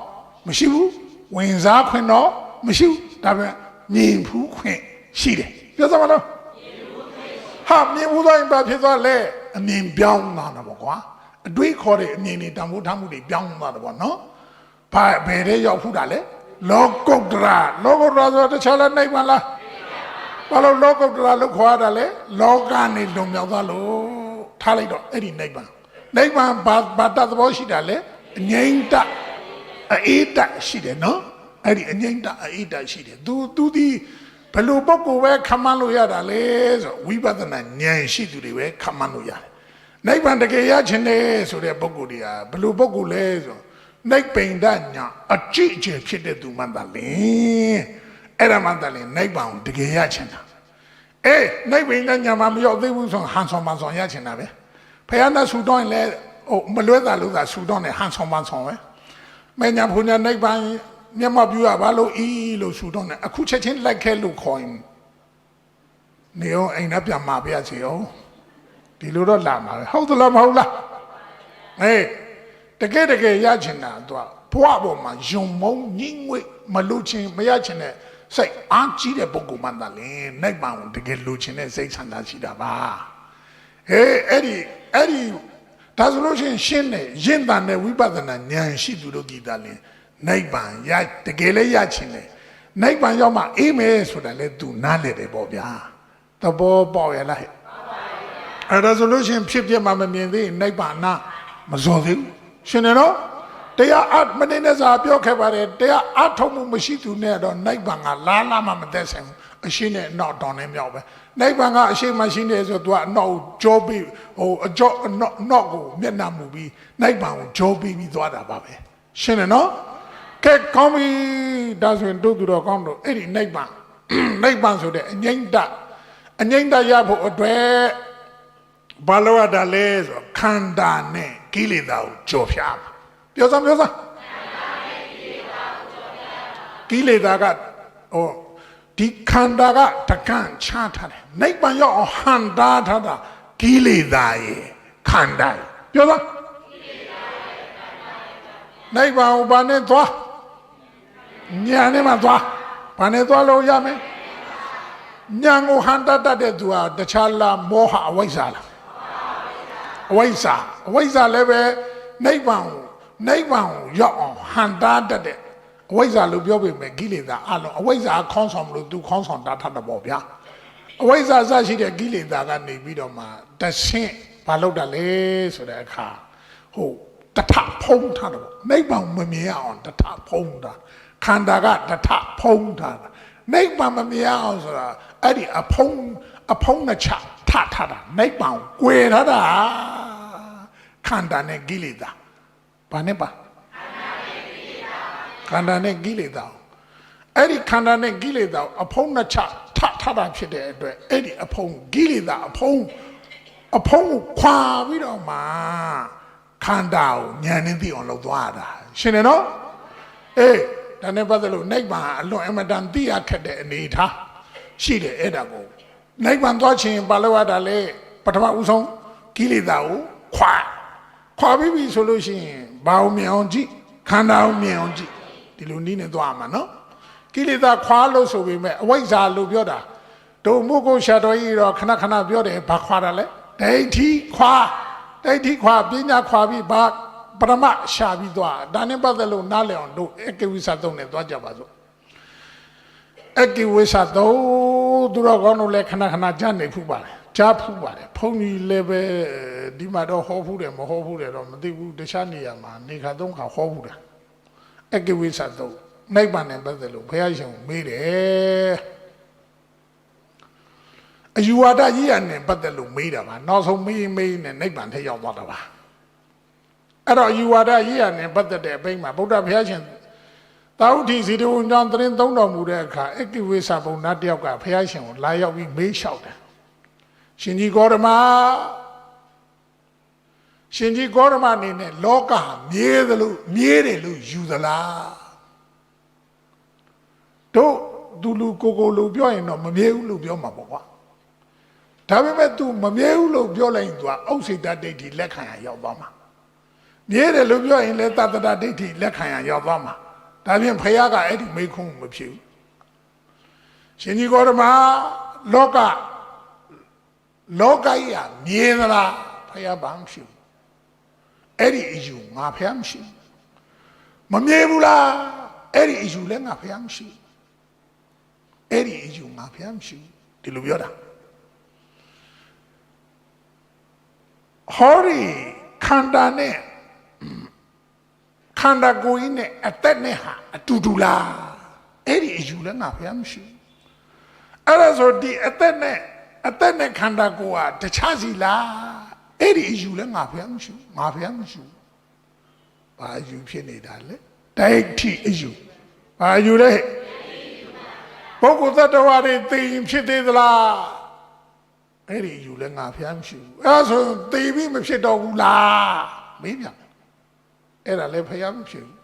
မရှိဘူးဝင်စားခွင့်တော့မရှိဘူးဒါပေမဲ့မြင်ဖူးခွင့်ရှိတယ်ပြောစမ်းပါတော့မြင်ဖူးသွားရင်ဘာဖြစ်သွားလဲအမြင်ပြောင်းသွားတာပေါ့ကွာအတွေးခေါ်တဲ့အမြင်တွေတန်ဖိုးထားမှုတွေပြောင်းသွားတယ်ပေါ့နော်ဘာဘယ်ထဲရောက်ဖူးတာလဲလောကုတ္တရာဆိုတခြားလားနိဗ္ဗာန်လားဘာလို့လောကုတ္တရာလို့ခေါ်ရတာလဲလောကနေလွန်မြောက်သွားလို့ထားလိုက်တော့အဲ့ဒီနိဗ္ဗာန်ဘာတသဘောရှိတာလဲအငြိမ့်တအေးတရှိတယ်နော်အဲ့ဒီအငြိမ့်တအေးတရှိတယ်သူဒီဘယ်လိုပုဂ္ဂိုလ်ပဲခမန်းလို့ရတာလဲဆိုဝိပဿနာဉာဏ်ရှိသူတွေပဲခမန်းလို့ရတယ်နိဗ္ဗာန်တကယ်ရချင်တယ်ဆိုတဲ့ပုဂ္ဂိုလ်တွေကဘယ်လိုပုဂ္ဂိုလ်လဲဆိုနိဗ္ဗိန္ဒညာအကြည့်အကျယ်ဖြစ်တဲ့သူမှသာလေအဲ့ဒါမှသာလေနိဗ္ဗာန်တကယ်ရချင်တာနိဗ္ဗိန္ဒညာမှာမရောက်သေးဘူးဆိုဟန်ဆောင်မှဆောင်ရချင်တာပဲဖယားနဲ့ဆူတောင်းရင်လည်းမလွဲတာလို့သာဆူတောင်းတယ်ဟန်ဆောင်မှဆောင်ပဲမညာဘုညာနိဗ္ဗာန်မျက်မှောက်ပြုရဘာလို့လို့ဆူတောင်းတယ်အခုချက်ချင်းလိုက်ခဲလို့ခေါ်ရင်နေအောင်အိမ်နဲ့ပြန်มาပြရစီအောင်ဒီလိုတော့လာမှာပဲဟုတ်သလားမဟုတ်လားတကယ်ရချင်တာသူကဘဝပေါ်မှာယုံမုံညှိငွေ့မလို့ချင်းမရချင်တဲ့စိတ်အားကြီးတဲ့ပုဂ္ဂိုလ်မှသာလေနိဗ္ဗာန်ကိုတကယ်လိုချင်တဲ့စိတ်ဆန္ဒရှိတာပါအဲ့ဒီဒါဆိုလို့ရှင်းတယ်ရင့်တန်တဲ့ဝိပဿနာဉာဏ်ရှိသူတို့ဒီသာလင်နိဗ္ဗာန်ရတကယ်လည်းရချင်တယ်နိဗ္ဗာန်ရောက်မှအေးမယ်ဆိုတာလေသူနားလည်တယ်ပေါ့ဗျာသဘောပေါက်ရလားအဲ့ဒါဆိုလို့ဖြစ်ပြမှမမြင်သေးနိဗ္ဗာန်မဇော်သေးဘူးရှင်နေတော့တရားမနေနဲ့စာပြောခဲ့ပါတယ်တရားအထုံးမှုမရှိသူနဲ့တော့နိဗ္ဗာန်ကလာမှမသက်ဆိုင်ဘူးအရှိနဲ့အနောက်တောင်နဲ့မြောက်ပဲနိဗ္ဗာန်ကအရှိမရှိနေဆိုသူကအနောက်ကြောပြီးအကြောအနောက်ကိုမျက်နှာမူပြီးနိဗ္ဗာန်ကိုကြောပြီးသွားတာပါပဲရှင်းတယ်နော် ကဲကောင်းပြီဒါဆိုရင်တို့သူတော်ကောင်းတို့အဲ့ဒီနိဗ္ဗာန်နိဗ္ဗာန်ဆိုတဲ့အငြိမ့်တရဖို့အတွက်ဘာလို့ရတာလဲဆိုခန္ဓာနဲ့ကိလေသာကိုကြော်ဖြားပြောစမ်းကိလေသာကဒီခန္ဓာကတကန့်ချထားတယ်နိဗ္ဗာန်ရောက်အောင်ဟန်တာထားတာကိလေသာရဲ့ခန္ဓာပြောစမ်းနိဗ္ဗာန်ကိုဘာနဲ့သွားညာနဲ့မှသွားဘာနဲ့သွားလို့ရမယ်ညာကိုဟန်တာတတ်တဲ့သူဟာတခြားလားမောဟအဝိဇ္ဇာလားအဝိဇ္ဇာလည်းပဲနိဗ္ဗာန်ကိုရောက်အောင်ဟန်တာတတ်တဲ့အဝိဇ္ဇာလို့ပြောပေမဲ့ကိလေသာအလုံးအဝိဇ္ဇာခေါင်းဆောင်မလို့သူခေါင်းဆောင်တာထတ်တော့ပေါ့ဗျာအဝိဇ္ဇာစရှိတဲ့ကိလေသာကနေပြီးတော့မှတဆင့်ဘာလုပ်တာလဲဆိုတဲ့အခါတထဖုံးထားတယ်ပေါ့နိဗ္ဗာန်မမြင်ရအောင်တထဖုံးတာခန္ဓာကတထဖုံးထားတာနိဗ္ဗာန်မမြင်ရအောင်ဆိုတာအဲ့ဒီအဖုံးနဲ့ချထထားတာနိဗ္ဗာန်ကိုယ်ထားတာခန္ဓာနဲ့ကိလေသာဘာနဲ့ပါခန္ဓာနဲ့ကိလေသာအဲ့ဒီခန္ဓာနဲ့ကိလေသာအဖုံးနဲ့ချထထားတာဖြစ်တဲ့အတွက်အဲ့ဒီအဖုံးကိလေသာအဖုံးကိုခွာပြီးတော့မှခန္ဓာကိုဉာဏ်နဲ့သိအောင်လုပ်သွားတာရှင်းတယ်နော်ဒါနဲ့ပတ်သက်လို့နိဗ္ဗာန်အလွန်အမတန်သိရခက်တဲ့အနေထားရှိတယ်အဲ့ဒါကိုနိဗ္ဗာန်သွားခြင်းဘာလို့ရတာလဲပထမဦးဆုံးကိလေသာကိုခွာပြီးပြီဆိုလို့ရှိရင်ဘာကိုမြင်အောင်ကြည့်ခန္ဓာကိုမြင်အောင်ကြည့်ဒီလိုနည်းနဲ့သွားမှာနော်ကိလေသာခွာလို့ဆိုပေမဲ့အဝိဇ္ဇာလို့ပြောတာတို့မုကိုရှာတော်ကြီးတော့ခဏပြောတယ်ဘာခွာတာလဲဒိဋ္ဌိခွာပညာခွာပြီးဘာပရမရှာပြီးသွားဒါနဲ့ပတ်သက်လို့နားလည်အောင်တို့အကိဝိသသုံးနဲ့သွားကြပါစို့အကိဝိသသုံးသူတော်ကောင်းတို့လည်းခဏကြားနေဖူးပါတယ်ကြားဖူးပါတယ်ဘုန်းကြီးလည်းပဲဒီမှာတော့ဟောဖူးတယ်မဟောဖူးတယ်တော့မသိဘူးတခြားနေရာမှာနေခါသုံးခါဟောဖူးတယ်အကိဝိသသုံးနိဗ္ဗာန်နဲ့ပတ်သက်လို့ဘုရားရှင်မေးတယ်အယူဝါဒကြီးရနဲ့ပတ်သက်လို့မေးတာပါနောက်ဆုံးမေးနဲ့နိဗ္ဗာန်ထဲရောက်သွားတာပါအဲ့တော့အယူဝါဒကြီးရနဲ့ပတ်သက်တဲ့အပိုင်းမှာဗုဒ္ဓဘုရားရှင်သာဝတိဇီတဝံကြောင့်သတင်းသုံးတော်မူတဲ့အခါအကိဝိသဘုံနာတယောက်ကဘုရားရှင်ကိုလာရောက်ပြီးမေးလျှောက်တယ်ရှင်ကြီးဂေါတမအနေနဲ့လောကမြဲတယ်လို့ယူသလားတို့သူလူကိုလူပြောရင်တော့မမြဲဘူးလို့ပြောမှာပေါ့ကွာဒါပေမဲ့ तू မမြဲဘူးလို့ပြောလိုက်ရင် तू အဥ္စိတဒိဋ္ဌိလက်ခံရရောက်သွားမှာမြဲတယ်လို့ပြောရင်လည်းသတ္တဒိဋ္ဌိလက်ခံရရောက်သွားမှာဒါပြင်ဖယားကအဲ့ဒီမေခွန်းမဖြစ်ဘူးရှင်ကြီးဂေါတမလောကကြီးကမြဲသလားဖယားဘာမှမရှိဘူးအဲ့ဒီအယူငါဖယားမရှိဘူးမမြဲဘူးလားအဲ့ဒီအယူလည်းငါဖယားမရှိဘူးအဲ့ဒီအယူငါဖယားမရှိဘူးဒီလိုပြောတာဟောဒီခန္ဓာနဲ့ခန္ဓာကိုယ်ကြီးနဲ့အသက်နဲ့ဟာအတူတူလားအဲ့ဒီအယူလည်းငါဖယားမရှိဘူးအဲ့ဒါဆိုဒီအသက်နဲ့ခန္ဓာကိုယ်ကတခြားစီလားအဲ့ဒီအယူလည်းငါဖယားမရှိဘူးဘာအယူဖြစ်နေတာလဲဒိဋ္ဌိအယူဘာအယူလဲပုဂ္ဂိုလ်သတ္တဝါတွေသိရင်ဖြစ်သေးသလားအဲ့ဒီအယူလည်းငါဖယားမရှိဘူးအဲ့ဆိုသိပြီးမဖြစ်တော့ဘူးလားမေးပြန်အဲ့ဒါလည်းဖယားမဖြစ်ဘူး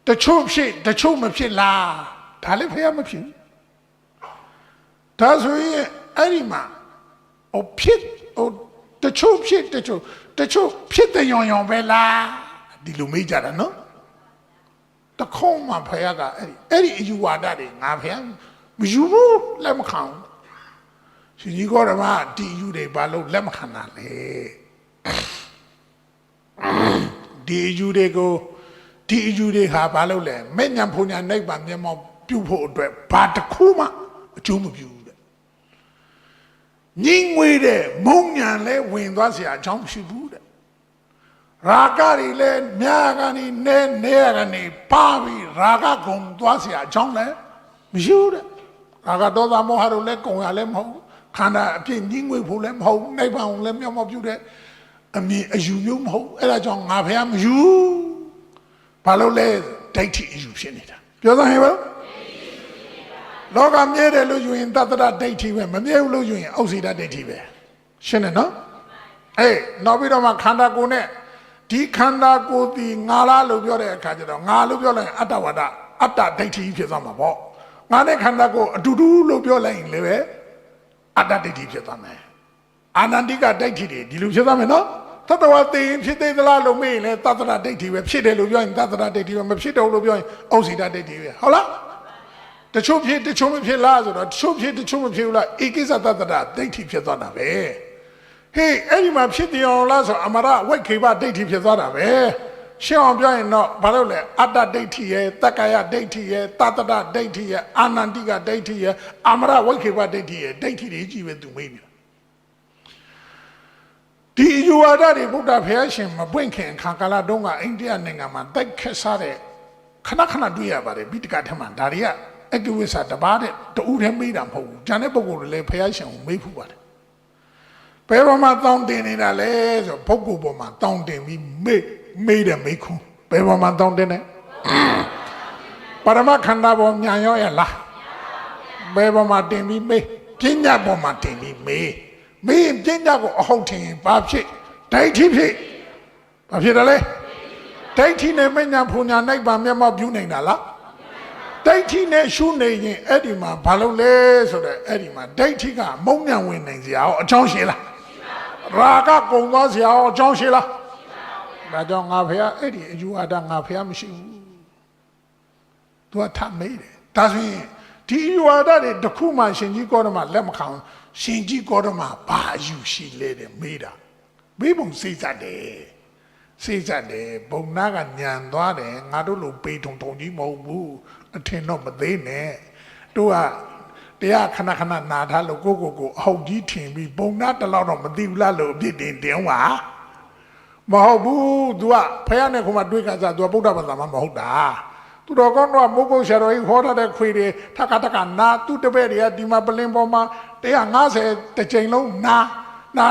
တချို့ဖြစ်တချို့မဖြစ်လားဒါလည်းဖယားမဖြစ်ဘူးဒါဆိုရင်အဲ့ဒီမှာတချို့ဖြစ်တဲ့ရောင်ပဲလားဒီလိုမေးကြတာနော်တခုံးမှာဖယားကအဲ့ဒီအယူဝါဒတွေငါဖယားမယူဘူးလက်မခံရှင်ကြီးကောဓမဒီအယူတွေဘာလို့လက်မခံတာလဲဒီအယူတွေဟာဘာလို့လဲမဲ့ညာဖုန်ညာနိဗ္ဗာန်မျက်မှောက်ပြုဖို့အတွက်ဘာတစ်ခုမှအကျိုးမပြုဘူးတဲ့ညင်ငွေတဲ့မုံညာလဲဝင်သွားเสียအကြောင်းမရှိဘူးတဲ့ရာဂတွေလဲမြာကနေနေရကနေပါပြီးရာဂကုံသွားเสียအကြောင်းလဲမရှိဘူးတဲ့ရာဂဒေါသမောဟတို့လဲကုံရလဲမဟုတ်ခန္ဓာအပြည့်ညင်ငွေဖို့လဲမဟုတ်နိဗ္ဗာန်ကိုလဲမျက်မှောက်ပြုတဲ့အမြင်အယူမျိုးမဟုတ်အဲ့ဒါကြောင့်ငါဖះမယူ ဘာလို့လဲဒိဋ္ဌိအယူဖြစ်နေတာပြောစမ်းဟဲ့ဘာလောကမြဲတယ်လို့ယူရင်တတ္တရဒိဋ္ဌိပဲမမြဲဘူးလို့ယူရင်အောက်စီဒဒိဋ္ဌိပဲရှင်းတယ်နော်နောက်ပြီးတော့မှခန္ဓာကိုယ်နဲ့ဒီခန္ဓာကိုယ်ဒီငါလားလို့ပြောတဲ့အခါကျတော့ငါလို့ပြောလိုက်အတ္တဝါဒအတ္တဒိဋ္ဌိဖြစ်သွားမှာပေါ့ငါနဲ့ခန္ဓာကိုယ်အတူတူလို့ပြောလိုက်ရင်လည်းပဲအတ္တဒိဋ္ဌိဖြစ်သွားမယ်အာနန္တိကဒိဋ္ဌိတွေဒီလိုဖြစ်သွားမယ်နော်သတ္တဝါသိရင်ဖြစ်သေးသလားလို့မေးရင်လည်းသတ္တရဒိဋ္ဌိပဲဖြစ်တယ်လို့ပြောရင်သတ္တရဒိဋ္ဌိပဲမဖြစ်တော့လို့ပြောရင်အောက်စီဒဒိဋ္ဌိပဲဟုတ်လားတချို့ဖြစ်တချို့မဖြစ်လားဆိုတော့တချို့ဖြစ်တချို့မဖြစ်ဘူးလားဧကိစ္စသတ္တရဒိဋ္ဌိဖြစ်သွားတာပဲဟေးအဲ့ဒီမှာဖြစ်တယ်အောင်လားဆိုအမရဝိခေဘဒိဋ္ဌိဖြစ်သွားတာပဲရှင်းအောင်ပြောရင်တော့ဘာလို့လဲအတ္တဒိဋ္ဌိရဲ့တက္ကယဒိဋ္ဌိရဲ့သတ္တရဒိဋ္ဌိရဲ့အာနန္တိကဒိဋ္ဌိရဲ့အမရဝိခေဘဒိဋ္ဌိရဲ့ဒိဋ္ဌိတွေကြီးပဲသူမေးနေတာဒီအယူဝါဒတွေဗုဒ္ဓဘုရားရှင်မပွင့်ခင်အခါကာလတုန်းကအိန္ဒိယနိုင်ငံမှာတိုက်ခတ်စားတဲ့ခဏခဏတွေ့ရပါတယ်ပိဋကထမဒါတွေကအကိဝိသတပါးတဲ့တူတည်းမေးတာမဟုတ်ဘူး။ဂျန်တဲ့ပုဂ္ဂိုလ်တွေလည်းဘုရားရှင်ကိုမေးဖူးပါတယ်။ဘယ်ပေါ်မှာတောင်းတင်နေတာလဲဆိုပုဂ္ဂိုလ်ပေါ်မှာတောင်းတင်ပြီးမေးတယ်မေးခွန်းဘယ်ပေါ်မှာတောင်းတင်လဲပရမခန္ဓာပေါ်ညာရောရလားဘယ်ပေါ်မှာတင်ပြီးမေးပညာပေါ်မှာတင်ပြီးမေးပညာကိုအဟုတ်ထင်ဘာဖြစ်ဒိဋ္ဌိဖြစ်ဘာဖြစ်တယ်လဲဒိဋ္ဌိနဲ့မညာဖူညာနိုင်ပါမျက်မှောက်ပြုနေတာလားဒိဋ္ဌိနဲ့ရှုနေရင်အဲ့ဒီမှာဘာလို့လဲဆိုတော့အဲ့ဒီမှာဒိဋ္ဌိကမုံမြန်ဝင်နိုင်စရာအကြောင်းရှိလားရာဂကုံသွားစရာအကြောင်းရှိလားဒါကြောင့်ငါဖေအဲ့ဒီအယူအဆငါဖေမရှိဘူးသူကထမေးတယ်ဒါဆိုရင်ဒီအယူအဆတွေတစ်ခုမှရှင်ကြီးကောဓမလက်မခံရှင်ကြီးကောဓမဘာအယူရှိလဲတဲ့မေးတာမေးပုံစိတ်သက်တယ်ဘုံနာကညံသွားတယ်ငါတို့လိုပေထုံကြီးမဟုတ်ဘူးအထင်တော့မသေးနဲ့တို့ကတရားခဏခဏနာထားလို့ကိုအဟုတ်ကြီးထင်ပြီးဘုံနာတလောက်တော့မသိဘူးလားလို့အပြစ်တင်ဝါမဟုတ်ဘူး तू ကဖះနဲ့ခုမှတွေးကြစား तू ကဗုဒ္ဓဘာသာမှမဟုတ်တာသူတော်ကောင်းတော့မုတ်ကုတ်ဆရာတော်ကြီးဟောထားတဲ့ခွေတွေထကနာသူတပည့်တွေကဒီမှာပလင်ပေါ်မှာ150တစ်ချိန်လုံးနာ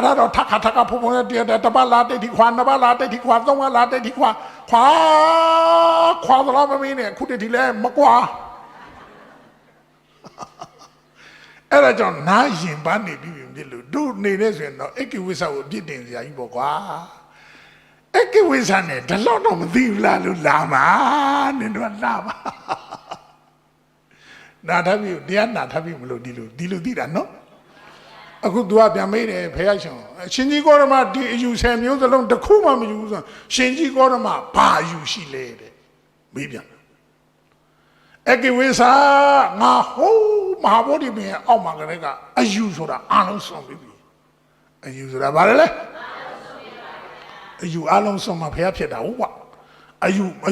ရတော့ထကဖုံဖုံနဲ့တပတ်လာတိတ်ခွာနှစ်ပတ်လာတိတ်ခွာသုံးပတ်လာတိတ်ခွာတော့မမင်းနဲ့ခုတည်းဒီလဲမကွာအဲ့ဒါကြောင့်နာရင်ပန်းနေပြီဖြစ်လို့တို့နေတဲ့ဆိုရင်တော့အကိဝိသကိုအပြစ်တင်စရာကြီးပေါ့ကွာအကိဝိသနဲ့ဒီလောက်တော့မသိဘူးလားလို့လာမှာနင်တို့လာပါနာထပ်ပြီတရားနာထပ်ပြီမလို့ဒီလိုသိတာနော်အခု तू ကပြန်မေးတယ်ဖះရှင်ရှင်ကြီးကောဓမဒီအယူ10မျိုးစလုံးတစ်ခုမှမယူဘူးဆိုရှင်ကြီးကောဓမဘာအယူရှိလဲတဲ့မေးပြန်အကိဝိသငါဟိုးမဟာဗောဓိပင်အောက်မှာကလေးကအယူဆိုတာအလုံးစုံပြီအယူဆိုတာဘာလဲအယူအလုံးစုံမှာဖះဖြစ်တာဟုတ်ကွာအ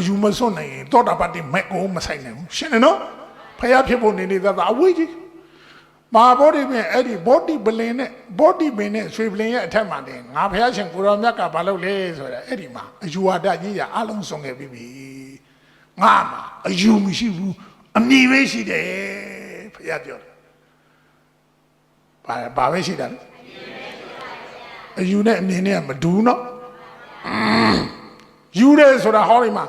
ယူမစွန့်နိုင်ရင်သောတာပတ္တိမဲ့ကိုမဆိုင်နိုင်ဘူးရှင်းတယ်နော်ဖះဖြစ်ဖို့နေသာအဝေးကြီးမဟာဗောဓိပင်အဲ့ဒီဗောဓိပလင်နဲ့ဆွေပလင်ရဲ့အထက်မှာတင်ငါဖះရှင်ကိုရောမြတ်ကဘာလုပ်လဲဆိုတာအဲ့ဒီမှာအယူဝါဒကြီးရအလုံးစုံခဲ့ပြီငါမှာအယူမရှိဘူးအမြင်ပဲရှိတယ်ဖះပြောတယ်ဘာပဲရှိတာလဲအယူနဲ့အမြင်နဲ့မတူနော်ယူတယ်ဆိုတာဟောဒီမှာ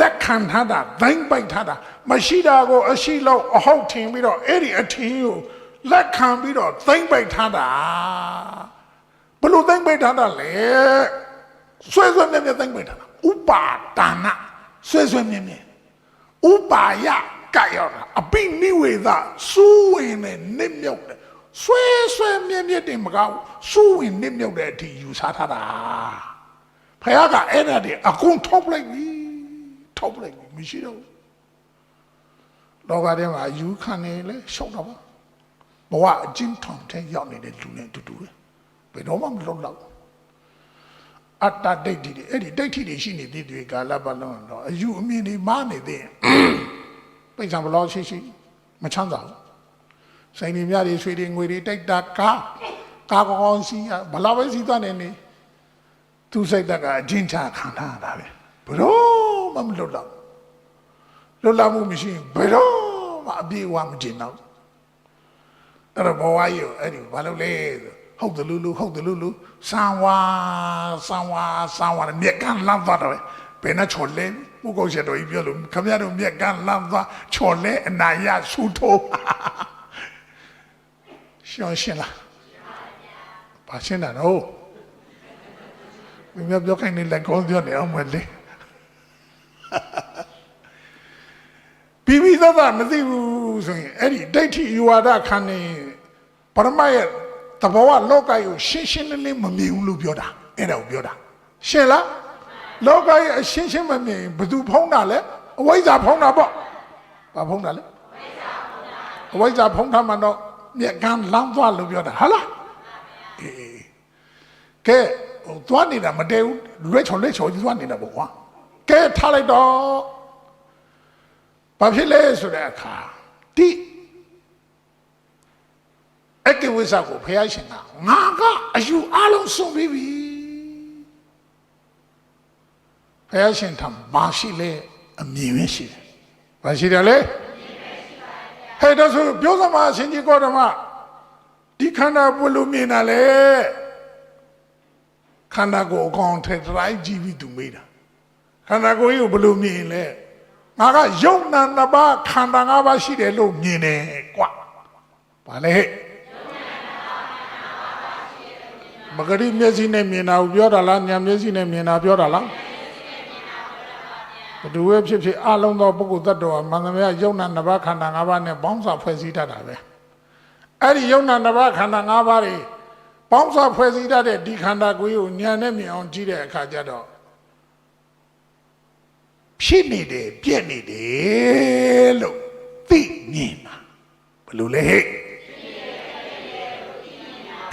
လက်ခံထားတာဒိုင်းပိုက်ထားတာမရှိတာကိုအရှိလောက်အဟုတ်ထင်ပြီးတော့အဲ့ဒီအထင်ကိုလက်ခံပြီးတော့သိမ့်ပိုက်ထားတာဘလို့သိမ့်ပိုက်ထားတာလဲဆွဲမြဲသိမ့်ပိုက်ထားတာဥပါဒါနဆွဲမြဲဥပါယကရောတာအပိနိဝေသစူးဝင်နဲ့နစ်မြုပ်တယ်ဆွဲမြဲတင်မကောက်စူးဝင်နစ်မြုပ်တဲ့အထိယူဆထားတာဖခင်ကအဲ့ဒါတွေအကုန်ထုတ်လိုက်ပြီမရှိတော့ဘူးလောကထဲမှာယူခံနေလဲရှုံးတော့ဘဝအကျဉ်းထောင်ထဲရောက်နေတဲ့လူနဲ့တူပဲဘယ်တော့မှမလွတ်တော့အတ္တဒိဋ္ဌိတွေအဲ့ဒီဒိဋ္ဌိတွေရှိနေတဲ့တွေကာလပတ်လုံးတော့အယူအမြင်တွေမားနေသေးတယ်ပိဿံဘလောရှိမချမ်းသာဘူးစိန်တွေများတွေဆွေတွေငွေတွေတိုက်တာကားကောင်းစီဘလောက်ပဲစီးသွားနေသူစိတ်တကအကျဉ်းချခံထားတာပဲဘယ်တော့မှမလွတ်တော့မှုမရှိဘယ်တော့မှအပြေအဝမကျင်တော့အဲ့တော့ဘဝကြီးကိုအဲ့ဒီဘာလို့လဲဟုတ်တယ်လူစံဝါမြက်ကန်းလမ်းသွားတော့ဘယ်နဲ့ချော်လဲ ဘုကောရှင်တော်ကြီးပြောလို့ခမရတို့မြက်ကလမ်းသွားချော်လဲအနာရဆူထိုးရှင်းလားဘာရှင်းတာတော့မင်းပြောခိုင်းနေလက်ကောင်းပြောနေအောင်မလေးပြီးသားမသိဘူးဆိုရင်အဲ့ဒီဒိဋ္ဌိယူဝါဒခံနေပရမရဲ့တဘောကလောကကိုရှင်းရှင်းလင်းလင်းမမြင်ဘူးလို့ပြောတာအဲ့ဒါကိုပြောတာရှင်းလားလောကရဲ့အရှင်းရှင်းမမြင်ဘယ်သူဖုံးတာလဲအဝိဇ္ဇာဖုံးတာပေါ့ဘာဖုံးတာလဲအဝိဇ္ဇာဖုံးတာမှတော့မြက်ကန်းလမ်းသွားလို့ပြောတာဟာလားအေးကဲဟိုသွားနေတာမတည့်ဘူးလွဲချော်သွားနေတာပေါ့ကွာကဲထားလိုက်တော့ဘာဖြစ်လဲဆိုတဲ့အခါဒီအကိဝိဇ္ဇာကိုဖျားရှင်ကငါကအယူအလုံးစုံပြီးပြီဖျားရှင်ထံဘာရှိလဲအမြင်ပဲရှိတယ်ဘာရှိတယ်လဲဟဲ့တော့ဆိုပြောစမှာအရှင်ကြီးကောဓမဒီခန္ဓာဘယ်လိုမြင်တာလဲခန္ဓာကိုယ်အကောင်ထဲတိုင်းကြည့်ပြီးသူမေးတာခန္ဓာကိုယ်ကြီးကိုဘယ်လိုမြင်လဲငါကယုံနာနှစ်ပါးခန္ဓာ၅ပါးရှိတယ်လို့မြင်တယ်ကွာဘာလဲဟဲ့မဂရိမျက်စိနဲ့မြင်တာကိုပြောတာလားညာမျက်စိနဲ့မြင်တာပြောတာလားဘယ်သူပဲဖြစ်ဖြစ်အလုံးသောပုဂ္ဂိုလ်သတ္တဝါမန္တမယယုံနာနှစ်ပါးခန္ဓာ၅ပါးနဲ့ပေါင်းစာဖွဲ့စည်းတတ်တာပဲအဲ့ဒီယုံနာနှစ်ပါးခန္ဓာ၅ပါးတွေပေါင်းစာဖွဲ့စည်းတတ်တဲ့ဒီခန္ဓာကိုယ်ကိုညာနဲ့မြင်အောင်ကြည့်တဲ့အခါကျတော့ဖြစ်နေတယ်ပြည့်နေတယ်လို့သိမြင်တာဘယ်လိုလဲဟဲ့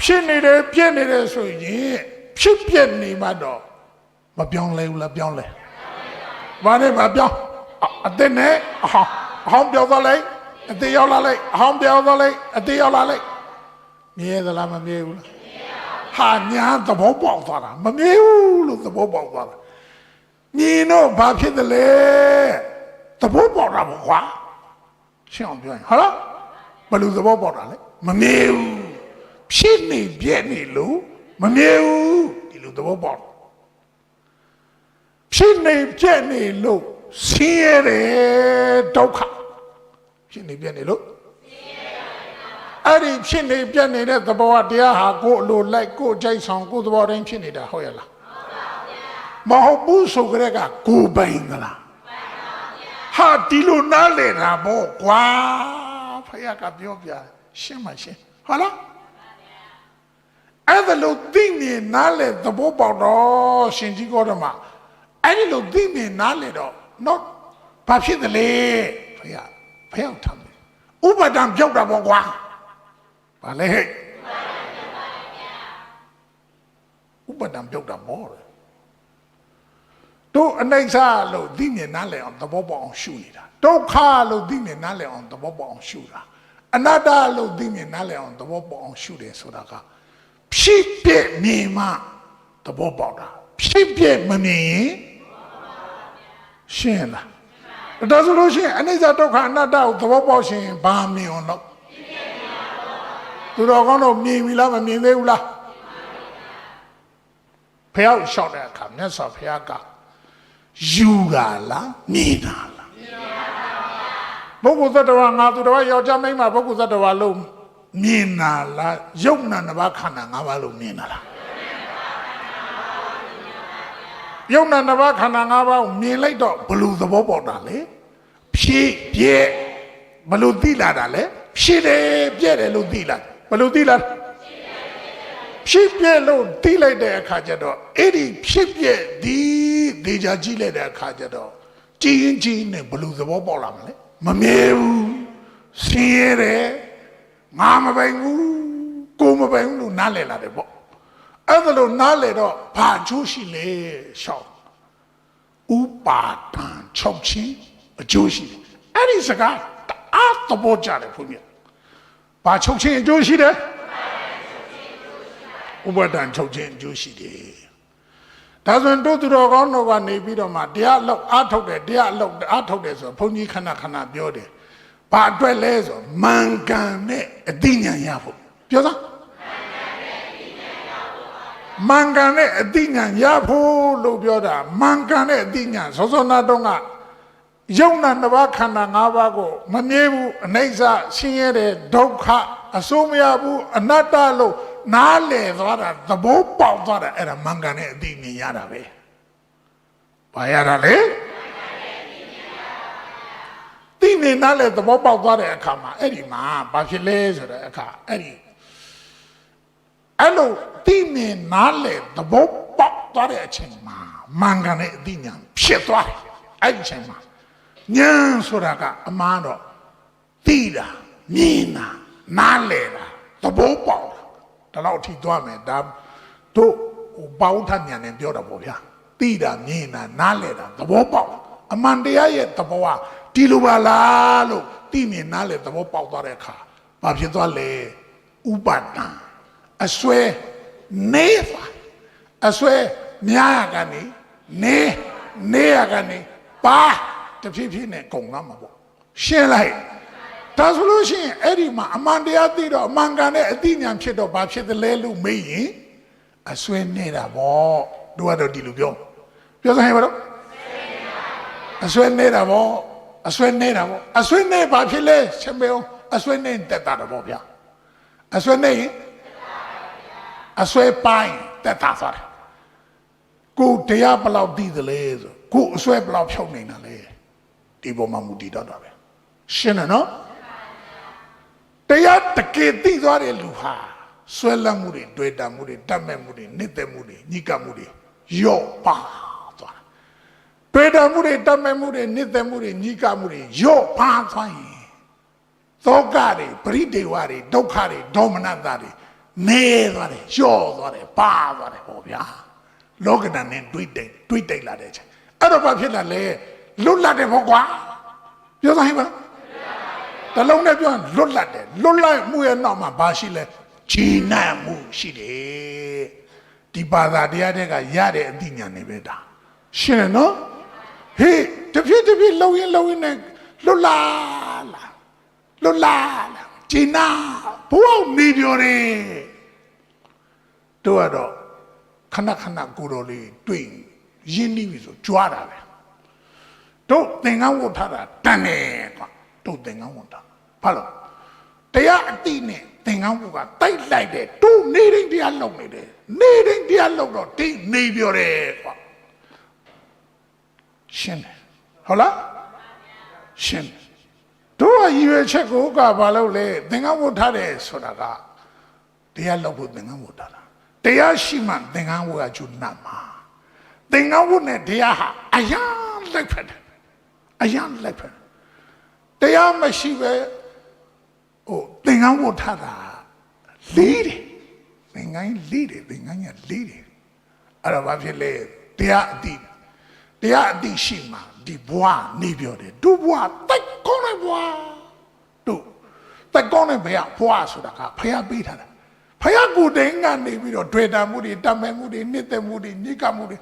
ဖြစ်နေတယ်ပြည့်နေတယ်ဆိုရင်ဖြစ်ပြည့်နေမှတော့မပြောင်းလဲဘူးလားပြောင်းလဲဘာနဲ့မပြောင်းအသက်နဲ့အဟောင်းပြောင်းသွားလိုက်အသေးရောက်လာလိုက်အဟောင်းပြောင်းသွားလိုက်အသေးရောက်လာလိုက်မြဲသလားမမြဲဘူးလားဟာညာသဘောပေါက်သွားတာမမြဲဘူးလို့သဘောပေါက်သွားတာမြင်တော့ဘာဖြစ်တယ်လဲသဘောပေါက်တာပေါ့ကွာရှင်းအောင်ပြောရင်ဟာလားဘယ်လိုသဘောပေါက်တာလဲမမြဲဘူးဖြစ်နေပြည့်နေလို့မမြဲဘူးဒီလိုသဘောပေါက်ဖြစ်နေပြည့်နေလို့ဆင်းရဲတယ်ဒုက္ခဖြစ်နေပြည့်နေလို့အဲ့ဒီဖြစ်နေပြည့်နေတဲ့သဘောတရားဟာကိုယ်လိုလိုက်ကိုယ်ကြိုက်ဆောင်ကိုယ်သဘောတိုင်းဖြစ်နေတာဟုတ်ရလားမဟုတ်ဘူးဆိုကြတဲ့ကကိုယ်ပိုင်ကလားဟာဒီလိုနားလေတာပေါ့ကွာဖခင်ကပြောပြရှင်းမှရှင်းဟုတ်လားအဲ့ဒါလို့သိနေနားလေသဘောပေါက်တော့ရှင်ကြီးကောဓမအဲ့ဒီလိုသိနေနားလေတော့တော့ဘာဖြစ်တယ်လဲဖခင်ထမ်းဥပဒံပြောက်တာပေါ့ကွာဘာလဲဟဲ့ဥပဒံပြောက်တာပေါ့တို့အနိစ္စလို့သိမြင်နားလည်အောင်သဘောပေါက်အောင်ရှုနေတာဒုက္ခလို့သိမြင်နားလည်အောင်သဘောပေါက်အောင်ရှုတာအနတ္တလို့သိမြင်နားလည်အောင်သဘောပေါက်အောင်ရှုတယ်ဆိုတာကဖြစ်ပြမြင်မှသဘောပေါက်တာဖြစ်ပြမမြင်ရင်ရှင်းလားဒါဆိုလို့ရှိရင်အနိစ္စဒုက္ခအနတ္တကိုသဘောပေါက်ရှင်ဘာမြင်အောင်လို့သူတော်ကောင်းတို့မြင်ပြီလားမမြင်သေးဘူးလားဖះလျှောက်တဲ့အခါမြတ်စွာဘုရားကယူတာလားမြင်တာလားပုဂ္ဂိုလ်သတ္တဝါငါသူတော်ယောက်ျားမိန်းမပုဂ္ဂိုလ်သတ္တဝါလို့မြင်တာလားယုံနာနှစ်ပါးခန္ဓာ၅ပါးလို့မြင်တာလားယုံနာနှစ်ပါးခန္ဓာ၅ပါးကိုမြင်လိုက်တော့ဘယ်လိုသဘောပေါက်တာလဲဖြစ်ပြည့်ဘယ်လိုသိလာတာလဲဖြစ်တယ်ပြည့်တယ်လို့သိလာဘယ်လိုသိလာဖြစ်ပြည့်လို့သိလိုက်တဲ့အခါကျတော့အဲ့ဒီဖြစ်ပြည့်ဒီဒေချာကြည့်လိုက်တဲ့အခါကျတော့ကြည်ရင်ကြည်နဲ့ဘယ်လိုသဘောပေါက်လာမလဲမမြဲဘူးဆင်းရဲတယ်ငါမပိုင်ဘူးကိုမပိုင်ဘူးလို့နားလည်လာတယ်ပေါ့အဲ့ဒါလို့နားလည်တော့ဘာကျိုးရှိလဲရှောက်ဥပါဒံချုပ်ချင်းအကျိုးရှိတယ်အဲ့ဒီစကားအားသဘောကျတယ်ဘုရားဘာချုပ်ချင်းအကျိုးရှိတယ်ဥပါဒံချုပ်ချင်းအကျိုးရှိတယ်ဒါဆိုရင်တို့သူတော်ကောင်းတို့ကနေပြီးတော့မှတရားလောက်အားထုတ်တယ်တရားလောက်အားထုတ်တယ်ဆိုဘုန်းကြီးခဏခဏပြောတယ်ဘာအတွက်လဲဆိုမှန်ကန်တဲ့အသိဉာဏ်ရဖို့ပြောစမ်း မှန်ကန်တဲ့အသိဉာဏ်ရဖို့လို့ပြောတာမှန်ကန်တဲ့အသိဉာဏ်စောစောနာတော့ကယုံနာနှစ်ပါးခန္ဓာ၅ပါးကိုမမြဲဘူးအနိစ္စဆင်းရဲတဲ့ဒုက္ခအစိုးမရဘူးအနတ္တလို့နားလည်သွားတာသဘောပေါက်သွားတာအဲ့ဒါမှန်ကန်တဲ့အသိဉာဏ်ရတာပဲဘာရတာလဲသိနေနားလည်သဘောပေါက်သွားတဲ့အခါမှာအဲ့ဒီမှာဘာဖြစ်လဲဆိုတဲ့အခါအဲ့လိုသိနေနားလည်သဘောပေါက်သွားတဲ့အချိန်မှာမှန်ကန်တဲ့အသိဉာဏ်ဖြစ်သွားတယ်အဲ့ဒီအချိန်မှာဉာဏ်ဆိုတာကအမှန်တော့သိတာမြင်တာနားလည်တာသဘောပေါက်တာဒါတော့အထိသွားမယ်ဒါတို့ဘာဝထဉာဏ်နဲ့ပြောတာပေါ့ဗျာသိတာမြင်တာနားလည်တာသဘောပေါက်အမှန်တရားရဲ့သဘောကဒီလိုပါလားလို့သိမြင်နားလည်သဘောပေါက်သွားတဲ့အခါဘာဖြစ်သွားလဲဥပါဒံအစွဲနေပါအစွဲများရကနေနေရကနေပါတဖြည်းဖြည်းနဲ့ကုန်လာမှာပေါ့ရှင်းလိုက်ဒါဆိုလို့ရှိရင်အဲ့ဒီမှာအမှန်တရားသိတော့အမှန်ကန်တဲ့အသိဉာဏ်ဖြစ်တော့ဘာဖြစ်သလဲလို့မေးရင်အစွဲနေတာပေါ့တို့ကတော့ဒီလိုပြောစမ်းရပါတော့အစွဲနေတာပေါ့အစွဲနေဘာဖြစ်လဲရှင်းမအောင်အစွဲနေတက်တာတော့ဗျာအစွဲနေရင်အစွဲပိုင်းတက်တာသွားတယ်ကိုတရားဘယ်လောက်သိသလဲဆိုကိုအစွဲဘယ်လောက်ဖြုတ်နေတာလဲဒီပေါ်မှာမူတည်တော့တာပဲရှင်းတယ်နော်တရားတကယ်သိသွားတဲ့လူဟာဆွဲလန်းမှုတွေတွေ့တာမှုတွေတတ်မဲ့မှုတွေနှစ်သက်မှုတွေညှိကပ်မှုတွေရော့ပါသွားတွေ့တာမှုတွေတတ်မဲ့မှုတွေနှစ်သက်မှုတွေညှိကပ်မှုတွေရော့ပါသွားရင်သောကတွေပရိဒေဝတွေဒုက္ခတွေဒေါမနတာတွေနေသွားတယ်ရော့သွားတယ်ပါသွားတယ်ဟောဗျာလောကဓာတ်နဲ့တွေးတိတ်လာတဲ့ချိန်အဲ့တော့ဘာဖြစ်လာလဲလွတ်လပ်တယ်ပေါ့ကွာပြောစမ်းဟဲ့ပါတလုံးနဲ့ပြောရင်လွတ်လပ်တယ်လွတ်လပ်မှုရဲ့နောက်မှာဘာရှိလဲဂျီနံမှုရှိတယ်ဒီဘာသာတရားတွေကရတဲ့အသိဉာဏ်တွေပဲဒါရှင်းတယ်နော်ဟေးတဖြည်းလှုပ်ရင်နဲ့လွတ်လာဂျီနာဘုရားနေပြောတယ်တို့ကတော့ခဏကိုတော်လေးတွေ့ရင်းနှီးပြီဆိုကြွားတာပဲတို့သင်္ကန်းဝတ်ထားတာတန်တယ်ကွာတို့သင်္ကန်းဝတ်တာဘာလို့တရားအတိနဲ့သင်္ကန်းဝတ်ကတိုက်လိုက်တယ်တို့နေတိုင်းတရားလုံနေတယ်နေတိုင်းတရားလုံတော့တိနေပြောတယ်ကွာရှင်းတယ်ဟုတ်လားရှင်းတယ်တို့ကရည်ရွယ်ချက်ကိုကဘာလို့လဲသင်္ကန်းဝတ်ထားတယ်ဆိုတာကတရားလုံဖို့သင်္ကန်းဝတ်ထားတာတရားရှိမှသင်္ကန်းဝတ်ကကျူနာမှာသင်္ကန်းဝတ်နဲ့တရားဟာအယံလိုက်ဖက်တယ်တရားမရှိပဲသင်္ကန်းဝတ်ထားတာလေးတယ်သင်္ကန်းလေးတယ်အဲ့တော့ဘာဖြစ်လဲတရားအတိရှိမှဒီဘဝနေပြောတယ်ဒုဘဝတိုက်ကောင်းတဲ့ဘဝတို့တိုက်ကောင်းတဲ့ဘဝဆိုတာကဖယားပေးထားတာဖယားကိုယ်တိုင်ကနေပြီးတော့တွေ့တာမှုတွေတတ်မဲ့မှုတွေနှစ်သက်မှုတွေညှိကပ်မှုတွေ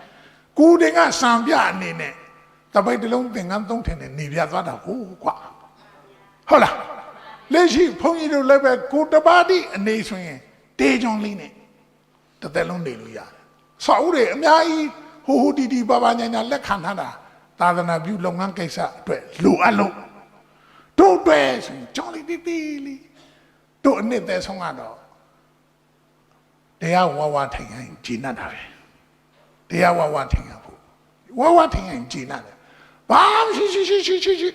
ကိုယ်တိုင်ကစံပြအနေနဲ့တပိုက်တလုံးသင်္ကန်းသုံးထင်နဲ့နေပြသွားတာဟုတ်ကွာဟုတ်လားလက်ရှိဘုန်းကြီးတို့လည်းပဲကိုတပါးတိအနေဆိုရင်တေးကြောင်လေးနဲ့တစ်သက်လုံးနေလို့ရတယ်ဆောက်ဦးတွေအများကြီးဟိုတီပါညာလက်ခံထားတာသာသနာပြုလုပ်ငန်းကိစ္စအတွက်လိုအပ်လို့တို့တွေ့ဆိုရင်ကြောင်လေးတီလေးတို့အနှစ်သက်ဆုံးကတော့တရားဝထိုင်ရင်ဂျင်းတ်တာပဲတရားဝထိုင်ရဖို့ဝထိုင်ရင်ဂျင်းတ်တယ်ဘာရှိ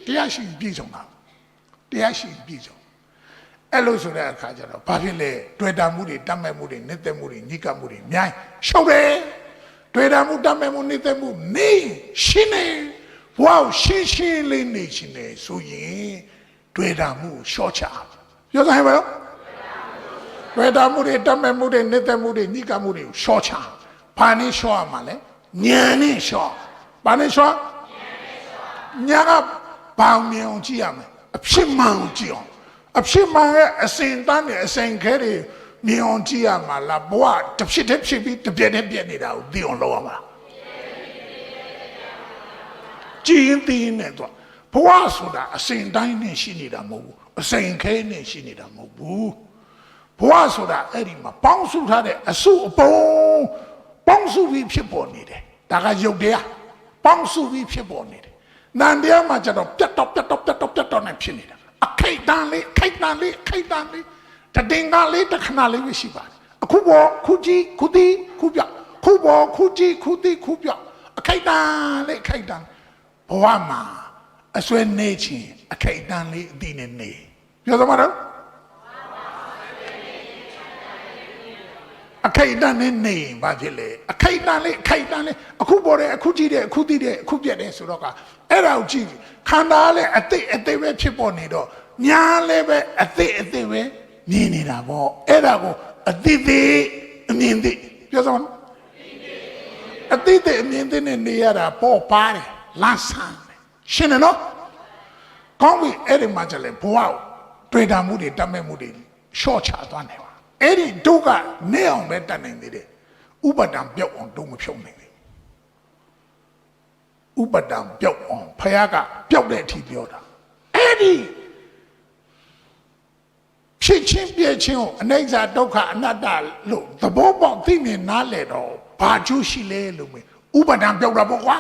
တရားရှိပြည့်စုံတာတရားရှိပြည့်စုံအဲ့လိုဆိုတဲ့အခါကျတော့ဘာဖြစ်လဲတွေ့တာမှုတွေတတ်မဲ့မှုတွေနှစ်သက်မှုတွေညှိကပ်မှုတွေအများကြီးရှုပ်တယ်တွေ့တာမှုတတ်မဲ့မှုနှစ်သက်မှုနေရှင်းနေဘဝရှင်းလေးနေရှင်းနေဆိုရင်တွေ့တာမှုရှော့ချပြောစမ်းပါဦးတွေ့တာမှုတွေတတ်မဲ့မှုတွေနှစ်သက်မှုတွေညှိကပ်မှုတွေကိုရှော့ချဘာနဲ့ရှော့ရမှာလဲဉာဏ်နဲ့ရှော့ဘာနဲ့ရှော့ညာကဘောင်မြင်အောင်ကြည့်ရမယ်အဖြစ်မှန်ကိုကြည့်အောင်အဖြစ်မှန်ရဲ့အစဉ်တန်းနဲ့အစဉ်ခဲတွေမြင်အောင်ကြည့်ရမှာလားဘဝတစ်ဖြစ်တည်းဖြစ်ပြီးတစ်ပြက်တည်းပြက်နေတာကိုသိအောင်လုပ်ရမှာကြည်ရင်သိရင်နဲ့တော့ဘဝဆိုတာအစဉ်တိုင်းနဲ့ရှိနေတာမဟုတ်ဘူးအစဉ်ခဲနဲ့ရှိနေတာမဟုတ်ဘူးဘဝဆိုတာအဲ့ဒီမှာပေါင်းစုထားတဲ့အစုအပုံ ပေါင်းစုပြီးဖြစ်ပေါ်နေတယ်ဒါကယုတ်တရားပေါင်းစုပြီးဖြစ်ပေါ်နေတယ်နန္တရားမှာကျတော့ပြတ်တော့နဲ့ဖြစ်နေတာအခိတ်တန်လေးတတင်ကလေးတခဏလေးပဲရှိပါတယ်အခုပေါ်ခုကြီးခုတီးခုပြောက်ခုပေါ်ခုကြီးခုတီးခုပြောက်အခိတ်တန်ဘဝမှာအစွဲနေချင်းအခိတ်တန်လေးအတိနဲ့နေပြောသမားတော့အခိတ်တန်နဲ့နေဘာဖြစ်လဲအခိတ်တန်လေးအခုပေါ်တယ်အခုကြည့်တယ်အခုသိတယ်အခုပြတ်တယ်ဆိုတော့ကအဲ့ဒါကိုကြည့်ခန္ဓာလည်းအသိပဲဖြစ်ပေါ်နေတော့ညာလည်းပဲအသိပဲမြင်နေတာပေါ့အဲ့ဒါကိုအသိအမြင်သိပြောစမ်းအသိအမြင်သိနဲ့နေရတာပေါ်ပါတယ်လမ်းဆန်းတယ်ရှင်းတယ်နော်ကောင်းပြီအဲ့ဒီမှာကျလဲဘဝကိုတွေ့တာမှုတွေတတ်မဲ့မှုတွေရှော့ချသွားနေပါအဲ့ဒီတို့ကနေအောင်ပဲတတ်နိုင်သေးတယ်ဥပဒံပြောက်အောင်တို့မဖြုံနိုင်ဘူးဥပဒံပြောက်အောင်ဖခင်ကပြောက်တဲ့အထိပြောတာအဲ့ဒီဖြစ်ချင်းပြည့်ချင်းကိုအနိစ္စဒုက္ခအနတ္တလို့သဘောပေါက်သိမြင်နားလည်တော့ဘာကျိုးရှိလဲလို့မေးဥပဒံပြောက်တာပေါ့ကွာ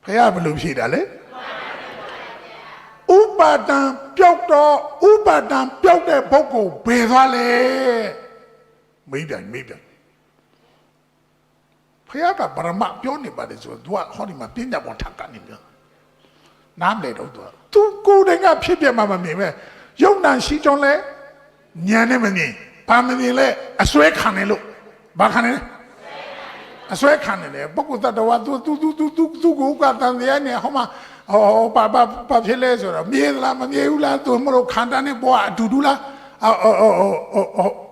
ဖခင်ဘယ်လိုဖြေတာလဲဥပါဒံပြောက်တော့ဥပါဒံပြောက်တဲ့ပုဂ္ဂိုလ်ဘယ်သွားလဲမေးပြန်ဖခင်ကပရမပြောနေပါတယ်ဆိုတော့ तू ကဟောဒီမှာပြညာပေါ်ထပ်ကနေပြောနားမလဲတော့ तू ကိုယ်တိုင်ကဖြစ်ပြမှာမမြင်ပဲယုံနာရှိကြောင်းလဲဉာဏ်နဲ့မမြင်ဘာမမြင်လဲအစွဲခံနေလို့ဘာခံနေလဲအစွဲခံနေတယ်ပုဂ္ဂိုလ်တ attva သူကိုကတန်တရားနဲ့ဟောမှာဘာဖြစ်လဲဆိုတော့မြေလားမမြေဘူးလားသူမလို့ခန္ဓာနဲ့ဘဝအတူတူလား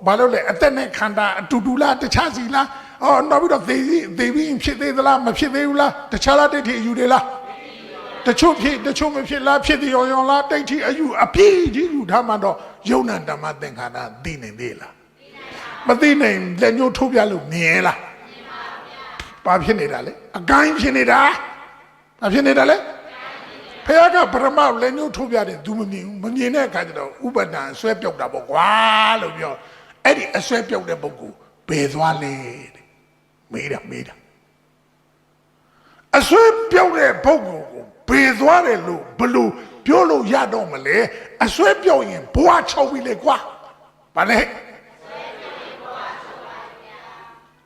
ဘာလို့လဲအသက်နဲ့ခန္ဓာအတူတူလားတခြားစီလားနောက်ပြီးတော့သေပြီးဖြစ်သေးသလားမဖြစ်သေးဘူးလားတခြားလားတိတ်ထိအယူတွေလားတချို့မဖြစ်လားဖြစ်သေးရောလားတိတ်ထိအယူအပြည့်ကြီးယူထားမှတော့ယုံနာဓမ္မသင်္ခါရသိနေသေးလားမသိနိုင်လက်ညှိုးထိုးပြလို့မြင်လားဘာဖြစ်နေတာလဲအကိုင်းဖြစ်နေတာဘာဖြစ်နေတာလဲဖခင်ကပရမလက်ညှိုးထိုးပြတယ်သူမမြင်ဘူးမမြင်တဲ့အခါကျတော့ဥပဒံအစွဲပြောက်တာပေါ့ကွာလို့ပြောအဲ့ဒီအစွဲပြောက်တဲ့ပုဂ္ဂိုလ်ဘယ်သွားလဲတဲ့မေးတာအစွဲပြောက်တဲ့ပုဂ္ဂိုလ်ကိုဘယ်သွားတယ်လို့ဘလို့ပြောလို့ရတော့မလဲအစွဲပြောက်ရင်ဘဝချောက်ပြီလေကွာဘာလဲ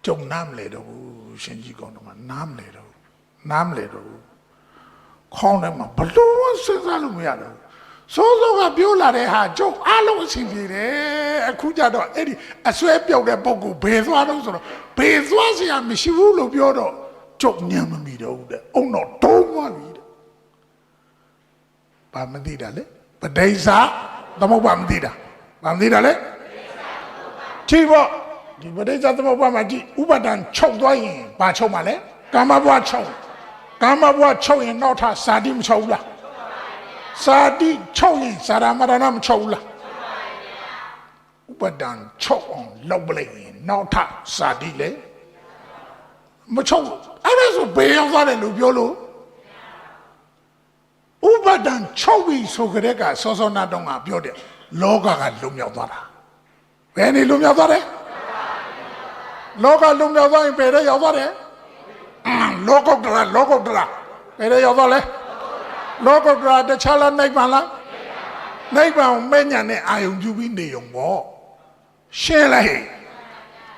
ကြုံနားမလဲတော့ဘူးရှင်ကြီးကောင်းတော့နားမလဲတော့ခေါင်းထဲမှာဘလို့စဉ်းစားလို့မရတော့စိုးကပြောလာတဲ့ဟာကျုပ်အားလုံးအဆင်ပြေတယ်အခုကြတော့အဲ့ဒီအစွဲပြောက်တဲ့ပုံကိုဘယ်သွားတော့ဆိုတော့ဘယ်သွားစရာမရှိဘူးလို့ပြောတော့ကျုပ်ညံမမီတော့ဘူးတဲ့အုံတော့တုံးသွားပြီတဲ့ဘာမသိတာလဲပဋိစ္စသမုပ္ပါမသိတာဘာမသိတာလဲကြည့်ပေါ့ဒီပဋိစ္စသမုပ္ပါမှာကြည့်ဥပါဒံချုပ်သွားရင်ဘာချုပ်မှာလဲကာမဘဝချုပ်ရင်နောက်ထစာတိမချုပ်ဘူးလားစာတိချုပ်ရင်စာရမရဏမချုပ်ဘူးလားဥပဒံချုပ်အောင်လုပ်ပလိုက်ရင်နောက်ထစာတိလေမချုပ်အဲ့ဒါဆိုဘယ်ရောက်သွားတယ်လို့ပြောလို့ဥပဒံချုပ်ပြီဆိုကြတဲ့ကစောနာတော့ငါပြောတယ်လောကကလွတ်မြောက်သွားတာဘယ်နေလွတ်မြောက်သွားတယ်လောကလွတ်မြောက်သွားရင်ဘယ်တော့ရောက်သွားတယ်လောကုတ္တရာဘယ်တော့ရောက်သွားလဲလောကုတ္တရာတခြားလားနိဗ္ဗာန်လားနိဗ္ဗာန်မဲ့ညာနဲ့အာယုံပြုပြီးနေုံပေါ့ရှင်းလိုက်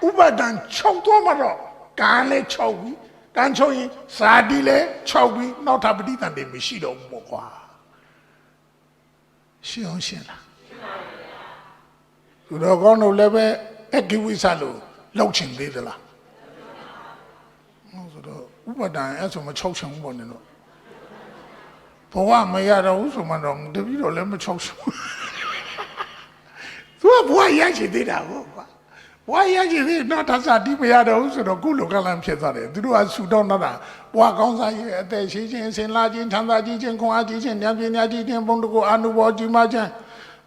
ဥပဒံချုပ်သွားမှတော့ကံလည်းချုပ်ပြီးကံချုပ်ရင်ဇာတိလည်းချုပ်ပြီးနောက်ထပ်ပဋိသန္ဓေမရှိတော့ဘူးပေါ့ကွာရှင်းလားသူတော်ကောင်းတို့လည်းပဲအကိဝိသလို့လောက်ချင်သေးသလားဆိုတော့ဥပဒံအဲ့ဆိုမချုပ်ချင်ဘူးပေါ့နေတော့ဘဝမရတော့ဘူးဆိုမှတော့တပည့်တော်လည်းမချုပ်ချင်ဘူးသူကဘဝရချင်သေးတာဟုတ်ကွာဘဝရချင်သေးတော့ဒါစားတိမရတော့ဘူးဆိုတော့ကုလိုကလန်ဖြစ်သွားတယ်သူတို့ကဆူတော့တာဘဝကောင်းစားရဲ့အသက်ရှိခြင်းအစဉ်လာခြင်းချမ်းသာခြင်းခွန်အားကြီးခြင်းဉာဏ်ပညာကြီးခြင်းဘုံတကူအာနုဘောကြီးမှခြင်း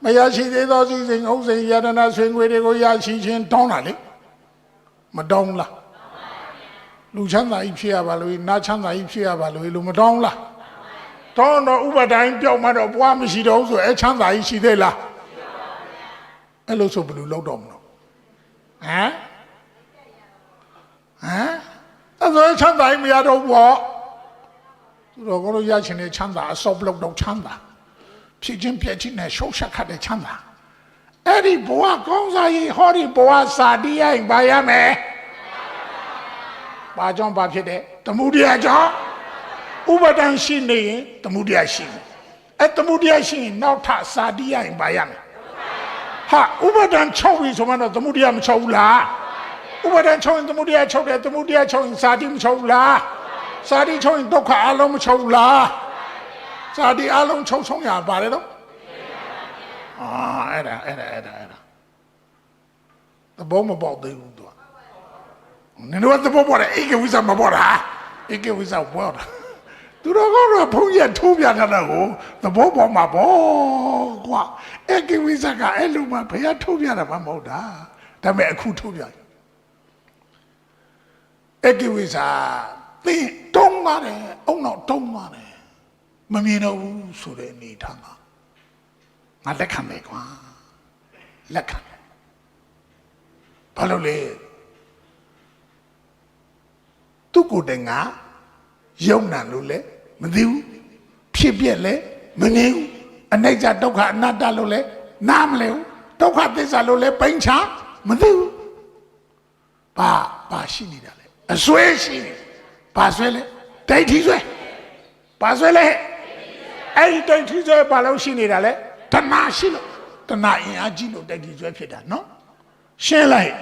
မရရှိသေးသောစီစဉ်ဥစ္စာယတနာဆွေငွေတွေကိုရရှိခြင်းတောင်းတာလေမတောင်းလားလူချမ်းသာကြီးဖြစ်ရပါလို့နာချမ်းသာကြီးဖြစ်ရပါလို့မတောင်းလားတောင်းတော့ဥပဒိုင်းပြောက်မှတော့ဘွားမရှိတော့ဘူးဆိုအဲချမ်းသာကြီးရှိသေးလားအဲ့လိုဆိုဘယ်လိုလုပ်တော့မလို့ဟမ် အဲ့ဆိုချမ်းသာမရတော့ဘောသူတို့ကတော့ရချင်တဲ့ချမ်းသာအစောပလောက်တော့ချမ်းသာဖြစ်ချင်းပြည့်ချင်းနဲ့ရှုံးရှက်ခတ်တဲ့ချမ်းသာအဲ့ဒီဘဝကောင်းစားရေးဟောဒီဘဝစာတီးရင်ဘာရမယ်ဘာကြောင့်ဘာဖြစ်တဲ့တမှုတရားကြောင့်ဥပဒံရှိနေရင်တမှုတရားရှိတယ်အဲ့တမှုတရားရှိရင်နောက်ထစာတီးရင်ဘာရမယ်ဟာဥပဒံ6ပြီဆိုမှတော့တမှုတရားမ6ဘူးလားဥပဒံ6ရင်တမှုတရား6တယ်တမှုတရား6ရင်စာတီးမ6ဘူးလားစာတီး6ရင်ဒုက္ခအလုံးမ6ဘူးလားစာတီးအလုံး6ဆုံးရပါတယ်တော့အဲ့ဒါသဘောမပေါက်သေးဘူးသူကနင်တို့သဘောပေါက်တယ်ဧကဝိဇ္ဇမပေါက်တာဧကဝိဇ္ဇပေါက်တာသူတို့ကတော့ဘုန်းကြီးထိုးပြထားတာကိုသဘောပေါက်မှာပေါ့ကွာဧကဝိဇ္ဇကအဲ့လိုမှဘုရားထိုးပြတာမှမဟုတ်တာဒါပေမဲ့အခုထိုးပြဧကဝိဇ္ဇသင်တုံးပါတယ်အုံနောက်တုံးပါတယ်မမြင်တော့ဘူးဆိုတဲ့အနေထားမှာငါလက်ခံမယ်ကွာလက်ခံဘာလို့လဲသူကိုယ်တိုင်ကယုံနာလို့လဲမသိဘူးဖြစ်ပြက်လဲမနေဘူးအနိစ္စဒုက္ခအနတ္တလို့လဲနားမလဲဘူးဒုက္ခသစ္စာလို့လဲပိဋ္ဌာမသိဘူးဘာရှိနေတာလဲအစွဲရှိနေဘာစွဲလဲဒိဋ္ဌိစွဲဘာစွဲလဲအဲ့ဒီဒိဋ္ဌိစွဲဘာလို့ရှိနေတာလဲတဏှာရှိလို့တဏှာအင်အားကြီးလို့ဒိဋ္ဌိစွဲဖြစ်တာနော်ရှင်းလိုက်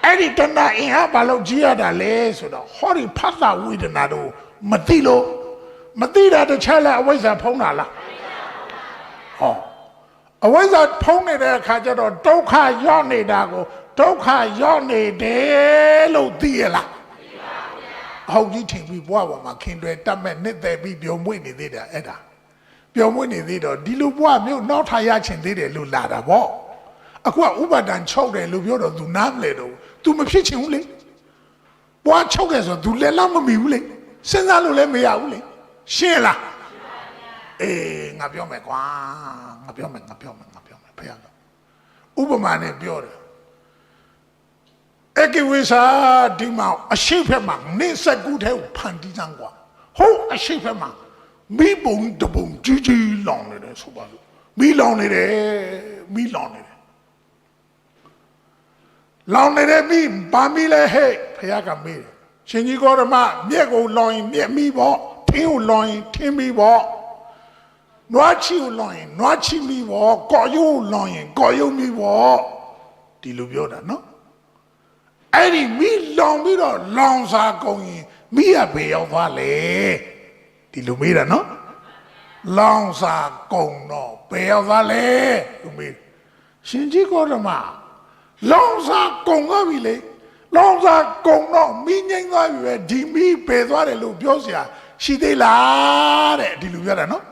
အဲ့ဒီတဏှာအင်အားဘာလို့ကြီးရတာလဲဆိုတော့ဟောဒီဖတ်တာဝေဒနာတို့မသိလို့မသိတာတခြားလဲအဝိဇ္ဇာဖုံးတာလားဟောအဝိဇ္ဇာဖုံးနေတဲ့အခါကျတော့ဒုက္ခရောက်နေတာကိုဒုက္ခရောက်နေတယ်လို့သိရလားဟုတ်ကြီးထင်ပြီးဘဝပေါ်မှာခင်တွေတတ်မဲ့နှစ်သက်ပြီးပြုံမွေ့နေသေးတယ်အဲ့ဒါပြုံမွေ့နေသေးတော့ဒီလိုဘဝမျိုးနောက်ထရချင်သေးတယ်လို့လာတာပေါ့အခုကဥပါဒံချုပ်တယ်လို့ပြောတော့ तू နားမလဲတော့ तू မဖြစ်ချင်ဘူးလေဘွားချုပ်တယ်ဆိုတော့ तू လက်လောက်မမီဘူးလေစဉ်းစားလို့လည်းမရဘူးလေရှင်းလားအေးငါပြောမယ်ကွာငါပြောမယ်ဖះတော့ဥပမာနဲ့ပြောတယ်အကိဝိစာဒီမှာအရှိဖက်မှာနေစကူထဲကိုဖန်တီးစမ်းကွာဟုတ်အရှိဖက်မှာမိဘုံတပုံကြီးကြီးလောင်နေတယ်ဆိုပါလို့မိလောင်နေတယ်လောင်နေတယ်မိဘာမိလဲဟဲ့ဖះကမေးတယ်ရှင်ကြီးကောဓမမြက်ကိုလောင်ရင်မြက်မိပေါ့ထင်းကိုလောင်ရင်ထင်းမိပေါ့နွားချီကိုလောင်ရင်နွားချီမိပေါ့ကော်ရုပ်လောင်ရင်ကော်ရုပ်မိပေါ့ဒီလိုပြောတာနော်အဲ့ဒီမိလောင်ပြီးတော့လောင်စာကုန်ရင်မိရဘယ်ရောက်သွားလဲဒီလိုမေးတာနော်လောင်စာကုန်တော့ဘယ်ရောက်သွားလဲသူမေးရှင်ကြီးကောဓမလောင်စာကုန်သွားပြီလေလောင်စာကုန်တော့မိငိမ့်သွားပြီပဲဒီမိပယ်သွားတယ်လို့ပြောစရာရှိသေးလားတဲ့ဒီလိုပြောတာနော်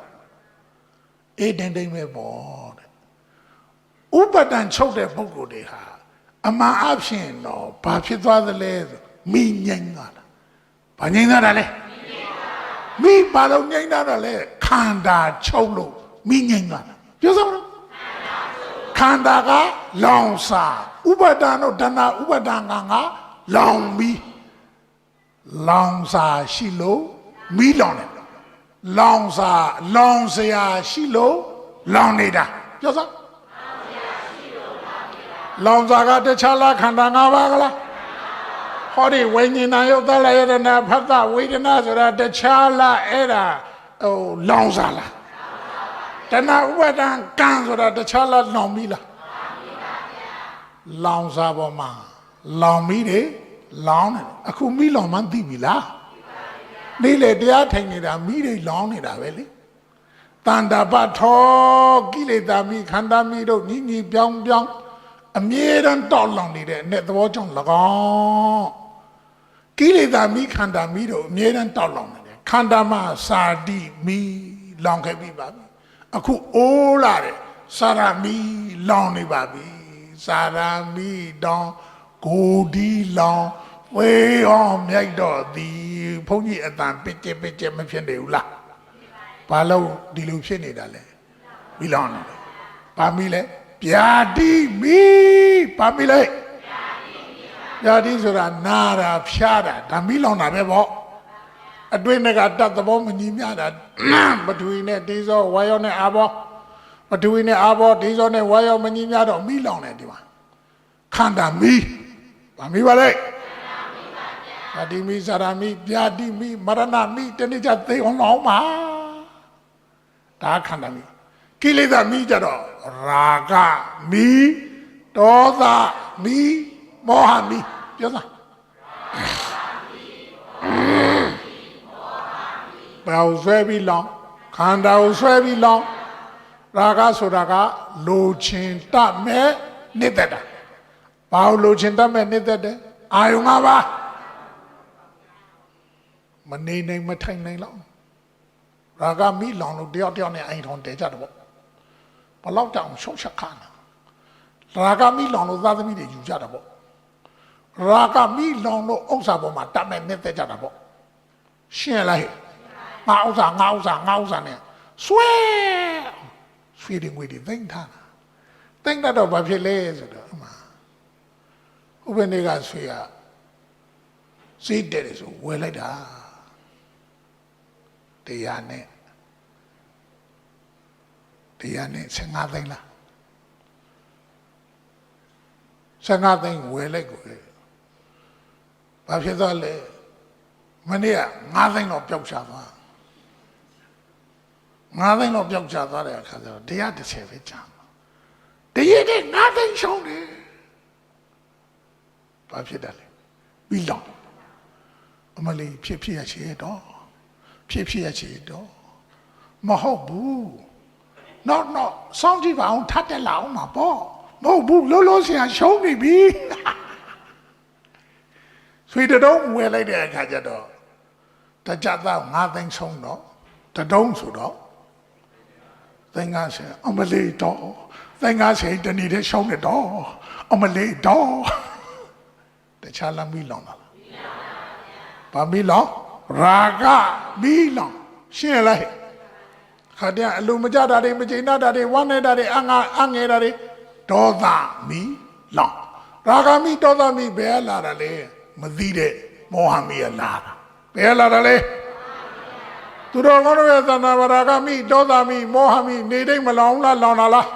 အေးတင်းပဲပေါ့တဲ့ဥပဒံချုပ်တဲ့ပုဂ္ဂိုလ်တွေဟာအမှန်အဖြစ်တော့ဘာဖြစ်သွားသလဲဆိုမိငိမ့်သွားတာဘာငိမ့်သွားတာလဲမိဘာလို့ငိမ့်သွားတာလဲခန္ဓာချုပ်လို့မိငိမ့်သွားတာပြောစမ်းလို့ခန္ဓာကလောင်စာဥပဒံတို့တဏှာဥပဒံကငါလောင်ပြီးလောင်စာရှိလို့မိလောင်တယ်လောင်စာလောင်စရာရှိလို့လောင်နေတာပြောစမ်းလောင်စာကတခြားလားခန္ဓာ၅ပါးကလားဟောဒီဝိညာဏယုတ်တလယတနာဖတ်တာဝေဒနာဆိုတာတခြားလားအဲ့ဒါဟိုလောင်စာလားတဏှာဥပါဒံကံဆိုတာတခြားလားလောင်ပြီလားလောင်စာပေါ်မှာလောင်ပြီးတယ်လောင်တယ်အခုမိလောင်မှသိပြီလားနေလေတရားထိုင်နေတာမိတွေလောင်နေတာပဲလေတန္တာပထောကိလေသာမိခန္ဓာမိတို့ညီပြောင်းအမြဲတမ်းတောက်လောင်နေတဲ့နဲ့သဘောကြောင့်၎င်းကိလေသာမိခန္ဓာမိတို့အမြဲတမ်းတောက်လောင်နေတယ်ခန္ဓာမှာစာတိမိလောင်ခဲ့ပြီပါပြီအခုအိုးလာတယ်စာရမိလောင်နေပါပြီစာရမိတောင်းကိုဒီလောင်ဝေးအောင်မြိုက်တော့သည်ဘုန်းကြီးအတန်ပစ်ကျမဖြစ်နေဘူးလားဘာလို့ဒီလိုဖြစ်နေတာလဲမိလောင်နေတယ်ဘာမိလဲဗျာတိမိဘာမိလဲ ဗျာတိဆိုတာနာတာဖြားတာဒါမိလောင်တာပဲပေါ့အတွင်းကတတ်သဘောမညီမျှတာပထဝီနဲ့ဒေဇောဝါယောနဲ့အာဘောပထဝီနဲ့အာဘောဒေဇောနဲ့ဝါယောမညီမျှတော့မိလောင်တယ်ဒီမှာခန္ဓာမိဗာမိပါလေခန္ဓာမိဇာရမိဗျာတိမိမရဏမိတဏှိကြသေအောင်လောင်းပါဒါခန္ဓာမိကိလေသာမိကြတော့ရာဂမိဒေါသမိမောဟမိပြောစမ်းဘာကိုဆွဲပြီးလောင်းခန္ဓာကိုဆွဲပြီးလောင်းရာဂဆိုတာကလိုချင်တတ်မဲ့နှစ်သက်တာဘာကိုလိုချင်တတ်မဲ့နှစ်သက်တယ်အာယုံ၅ပါးမနေနိုင်မထိုင်နိုင်လောက်ရာဂမိလောင်လို့တယောက်တယောက်နဲ့အိမ်ထောင်တဲကြတယ်ပေါ့ဘလောက်တောင်ရှုံးချက်ခါနာရာဂမိလောင်လို့သားသမီးတွေယူကြတာပေါ့ရာဂမိလောင်လို့ဥစ္စာပေါ်မှာတတ်မဲ့နှစ်သက်ကြတာပေါ့ရှင်းလားဟဲ့ငါဥစ္စာနဲ့ဆွဲတယ်ငွေတွေသိမ့်ထားတာသိမ့်တော့ဘာဖြစ်လဲဆိုတော့အမှဥပနေကဆွေရစိတ်တယ်ဆိုဝယ်လိုက်တာတရားနဲ့15သိန်းလား15သိန်းဝယ်လိုက်ကိုဘာဖြစ်သွားလဲမနေ့က9သိန်းတော့ပျောက်ချသွား9သိန်းတော့ပျောက်ချသွားတဲ့အခါကျတော့130ပဲကြာတရည်တဲ့9သိန်းရှုံးတယ်ဘာဖြစ်တယ်လဲပြီးတော့အမလေးဖြစ်ရချေတော့မဟုတ်ဘူးနောက်စောင့်ကြည့်ပါအောင်ထပ်တက်လာအောင်မှာပေါ့မဟုတ်ဘူးလို့ဆရာရှုံးနေပြီဆွေတုံးဝယ်လိုက်တဲ့အခါကျတော့တကြသား9သိန်းဆုံးတော့တုံးဆိုတော့50အမလေးတော့50တနည်းတည်းရှုံးနေတော့အမလေးတော့တခြားလမ်းမီလောင်လားဘာမီလောင်ရာဂမီလောင်ရှင်းလားခါတဲ့အလိုမကြတာတွေမကျေနပ်တာတွေဝမ်းနေတာတွေအငယ်တာတွေဒေါသမီလောင်ရာဂမီဒေါသမီဘယ်လာတာလဲမသိတဲ့မောဟမီရလာတာဘယ်လာတာလဲသူတော်ကောင်းတို့ရဲ့သန္တာဝရကမိဒေါသမီမောဟမီနေတိတ်မလောင်လားလောင်တာလား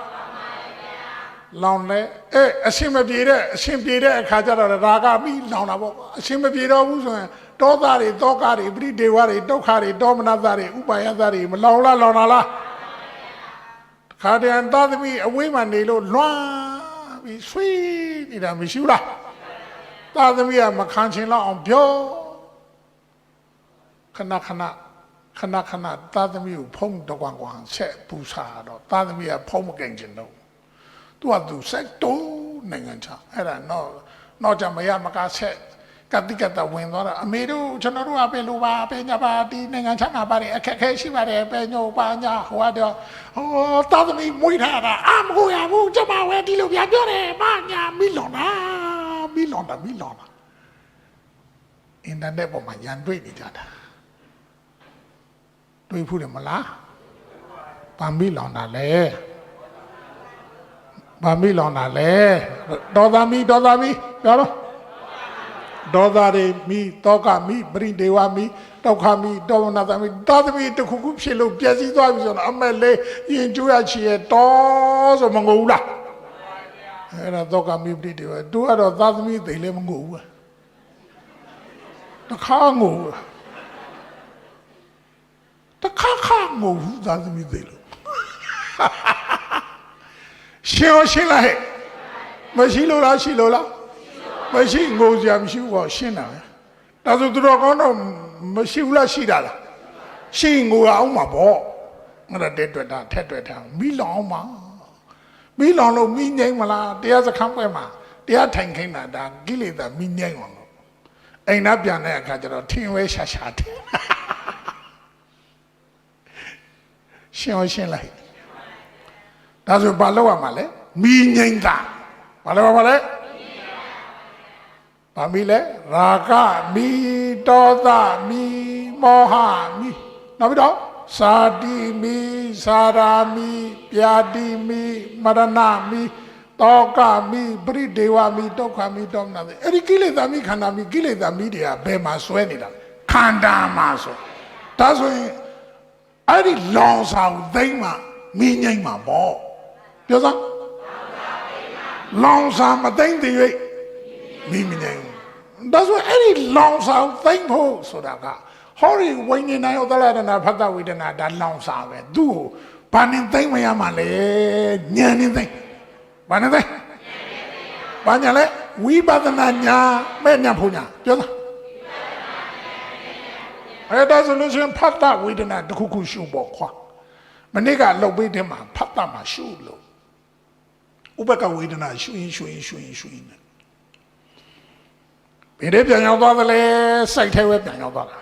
လောင်တယ်အရှင်းမပြေတဲ့အရှင်းပြေတဲ့အခါကျတော့ရာဂမိလောင်တာပေါ့အရှင်းမပြေတော့ဘူးဆိုရင်ဒေါသတွေတောကတွေပရိဒေဝတွေဒုက္ခတွေဒေါမနသတွေဥပါယသတွေမလောင်လားလောင်တာလားခါတည်းသာသမီအဝေးမှာနေလို့လွမ်းပြီးဆွေးနေတာမရှိဘူးလားသာသမီကမခံချင်တော့အောင်ပြောခဏသာသမီကိုဖုံးတကွန်ဆက်ပူစာတော့သာသမီကဖုံးမကင်ချင်တော့သူစက်တိုးနိုင်ငံချအဲ့ဒါတော့ကြမရမကဆက်ကတိဝင်သွားတာအမေတို့ကျွန်တော်တို့အပေလိုပါအပေညာပါဒီနိုင်ငံချမှာပါတယ်အခက်ခဲရှိပါတယ်ပဲညို့ပါညာဟိုတော့သာသမီမွေးထားတာမဟုတ်ရဘူးကျမဝဲဒီလိုပြပြောတယ်မညာမိလောင်တာအင်တာနက်ပေါ်မှာရန်တွေ့နေကြတာတွေ့ဖို့တယ်မလားဘာမိလောင်တာလဲဒေါသမီပြောတော့ဒေါသတွေမိတောကမိပရိဒေဝမိဒုက္ခမိဒေါမနသမီသာသမီတခုခုဖြစ်လို့ပြည့်စည်သွားပြီဆိုတော့အမက်လေးရင်ကျိုးရချီရတော်ဆိုမငိုဘူးလားအဲ့ဒါတောကမိပရိဒေဝသူကတော့သာသမီသိလည်းမငိုဘူးတခါငိုဘူးသာသမီသိလို့ရှင်းလားဟဲ့မရှိလို့လားရှိလို့လားမရှိငိုစရာမရှိဘူးပေါ့ရှင်းတာပဲဒါဆိုသူတော်ကောင်းတော့မရှိဘူးလားရှိတာလားရှိငိုအောင်မှာပေါ့အဲ့ဒါတက်တွေ့တာထက်တွေ့တာမိလောင်အောင်မှာမိလောင်လို့မိငိမ့်မလားတရားစခန်းပွဲမှာတရားထိုင်ခိုင်းတာဒါကိလေသာမိငိမ့်အောင်လို့အိမ်သားပြန်တဲ့အခါကျတော့ထင်ဝဲရှာတယ်ရှင်းလိုက်ဒါဆိုဘာလုပ်ရမှာလဲမိငိမ့်တာဘာလုပ်ရမှာလဲဘာမိလဲရာဂမိဒေါသမီမောဟမိနောက်ပြီးတော့စာတိမိစာရာမိပြာတိမိမရဏမိ တောကမိပရိဒေဝမိဒုက္ခမိတောမနာအဲ့ဒီကိလေသာမိခန္ဓာမိကိလေသာမိတွေကဘယ်မှာဆွဲနေတာခန္ဓာမှာဆိုဒါဆိုရင်အဲ့ဒီလောင်စာကိုသိမ့်မှမင်းငိမ့်မှာပေါ့ပြောစမ်းလောင်စာမသိမ့်သေး၍မင်းမငိမ့်ဒါဆိုအဲ့ဒီလောင်စာကိုသိမ့်ဖို့ဆိုတာကဟောဒီဝိညာဉ်နာယောသလရဏဖတ်တဝေဒနာဒါလောင်စာပဲသူ့ကိုဘာနဲ့သိမ့်မရမှာလဲဉာဏ်နဲ့သိမ့်ဘာနဲ့သိဘာညာလဲဝိပဿနာညာမဲ့ညာဖို့ညာပြောသားအဲ့ဒါဆိုလို့ရှိရင်ဖတ်တဝေဒနာတစ်ခုခုရှုပေါ့ခွာမနေ့ကလှုပ်ပေးတယ်မှာဖတ်တမှာရှုလို့ဥပကဝေဒနာရှုရင်နဲ့ဘယ်တဲ့ပြန်ရောက်သွားသလဲစိုက်ထဲပဲပြန်ရောက်သွားတာ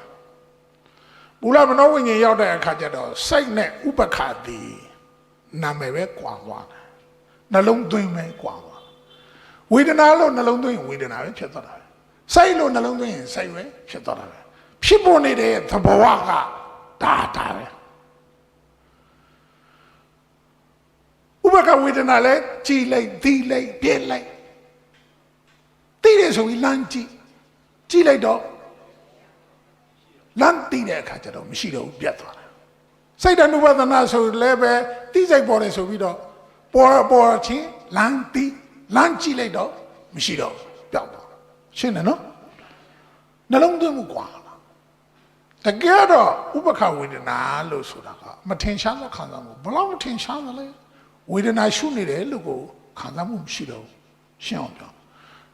ဘုရားမနောဝိညာဉ်ရောက်တဲ့အခါကျတော့စိတ်နဲ့ဥပခါတိနာမည်ပဲကွာသွားတယ်နှလုံးသွင်းပဲကွာသွားဝေဒနာလို့နှလုံးသွင်းဝေဒနာပဲဖြစ်သွားတာပဲစိတ်လို့နှလုံးသွင်းစိတ်ပဲဖြစ်သွားတာပဲဖြစ်ပေါ်နေတဲ့သဘောကဒါပဲဥပကဝေဒနာလဲကြည်လိုက်သီးလိုက်ပြက်လိုက်သိတယ်ဆိုပြီးလမ်းကြည့်လိုက်တော့လမ်းသိတဲ့အခါကျတော့မရှိတော့ဘူးပြတ်သွားတယ်စိတ်တ ानु ပဒနာဆိုလည်းပဲသိစိတ်ပေါ်တယ်ဆိုပြီးတော့ပေါ်ချင်းလမ်းသိလမ်းကြည့်လိုက်တော့မရှိတော့ပျောက်သွားရှင်းတယ်နော်နှလုံးသွင်းမှုကွာတကယ်တော့ဥပခဝေဒနာလို့ဆိုတာကမထင်ရှားသောခံစားမှုဘလို့မထင်ရှားသလဲဝေဒနာရှုနေတယ်လို့ကိုခံစားမှုမရှိတော့ရှင်းအောင်ပြော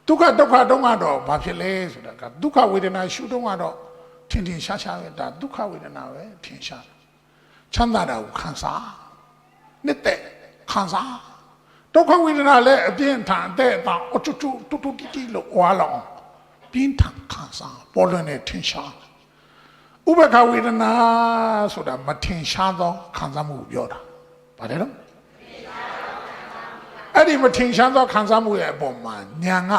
ဒုက္ခတုံးကတော့ဘာဖြစ်လဲဆိုတာကဒုက္ခဝေဒနာရှုတုံးကတော့ထင်ရှားပဲဒါဒုက္ခဝေဒနာပဲထင်ရှားချမ်းသာတာကိုခံစားနှစ်သက်ခံစားဒုက္ခဝေဒနာလည်းအပြင်းထန်တဲ့အတောင်အတူတီလို့ဝါလောင်ပြင်းထန်ခံစားပေါ်လွင်နေထင်ရှားဥပခဝေဒနာဆိုတာမထင်ရှားသောခံစားမှုကိုပြောတာပါတယ်နော်အဲ့ဒီမထင်ရှားသောခံစားမှုရဲ့အပေါ်မှာညာက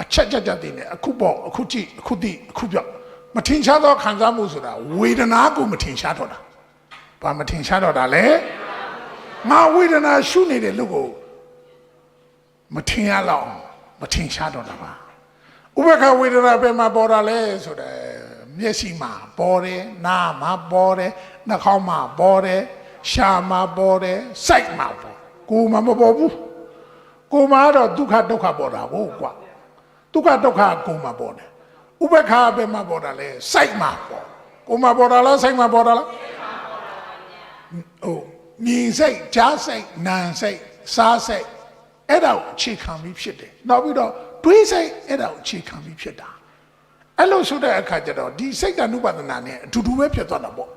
အချက်ကြတည်နေအခုပေါ့အခုကြည့်အခုသိအခုပြောမထင်ရှားသောခံစားမှုဆိုတာဝေဒနာကိုမထင်ရှားတော့တာဘာမထင်ရှားတော့တာလဲငါဝေဒနာရှုနေတယ်လို့ကိုမထင်ရတော့မထင်ရှားတော့တာပါဥပခဝေဒနာပဲမှာပေါ်တာလဲဆိုတဲ့မျက်စိမှာပေါ်တယ်နားမှာပေါ်တယ်နှာခေါင်းမှာပေါ်တယ်ရှားမှာပေါ်တယ်စိတ်မှာပေါ်ကိုယ်မှာမပေါ်ဘူးကိုယ်မှာတော့ဒုက္ခပေါ်တာဟုတ်ကွာဒုက္ခကိုယ်မှာပေါ်တယ်ဥပခပဲမှာပေါ်တာလဲစိတ်မှာပေါ်ကိုယ်မှာပေါ်တာလားစိတ်မှာပေါ်တာလားမြင်စိတ်ကြားစိတ်နာမ်စိတ်စားစိတ်အဲ့ဒါကိုအခြေခံပြီးဖြစ်တယ်နောက်ပြီးတော့တွေးစိတ်အဲ့ဒါကိုအခြေခံပြီးဖြစ်တာအဲ့လိုဆိုတဲ့အခါကျတော့ဒီစိတ်တ ानु ပဒနာနဲ့အတူတူပဲဖြစ်သွားတာပေါ့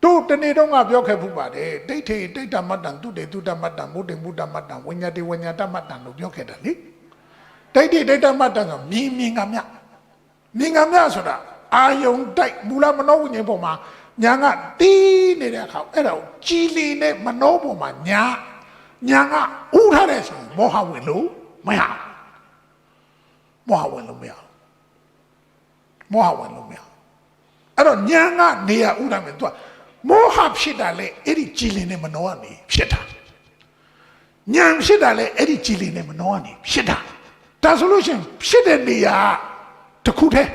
တို့တနေ့တော့ငါပြောခဲ့ဖို့ပါတယ်ဒိဋ္ဌိဒိဋ္ဌမတ္တံသူတေသူတမတ္တံမုဒ္ဓမုဒ္ဓမတ္တံဝိညာတိဝိညာတမတ္တံလို့ပြောခဲ့တယ်လေဒိဋ္ဌိဒိဋ္ဌမတ္တံဆိုမြင်ကမြဆိုတာအာယုံတိုက်မူလမနောဝိညာဉ်ပေါ်မှာညာကတီးနေတဲ့အခါအဲ့ဒါကိုကြည်လီနဲ့မနောပေါ်မှာညာကဥထားတဲ့ဆိုမောဟဝင်လို့မရမောဟဝင်လို့မရအဲ့တော့ညာကနေရဥထားမယ်သူကမောဟဖြစ်တာလေအဲ့ဒီကြည်လင်နဲ့မနောကနေဖြစ်တာညာဖြစ်တာလေအဲ့ဒီကြည်လင်နဲ့မနောကနေဖြစ်တာဒါဆိုလို့ရှိရင်ဖြစ်တဲ့နေရာတစ်ခုတည်း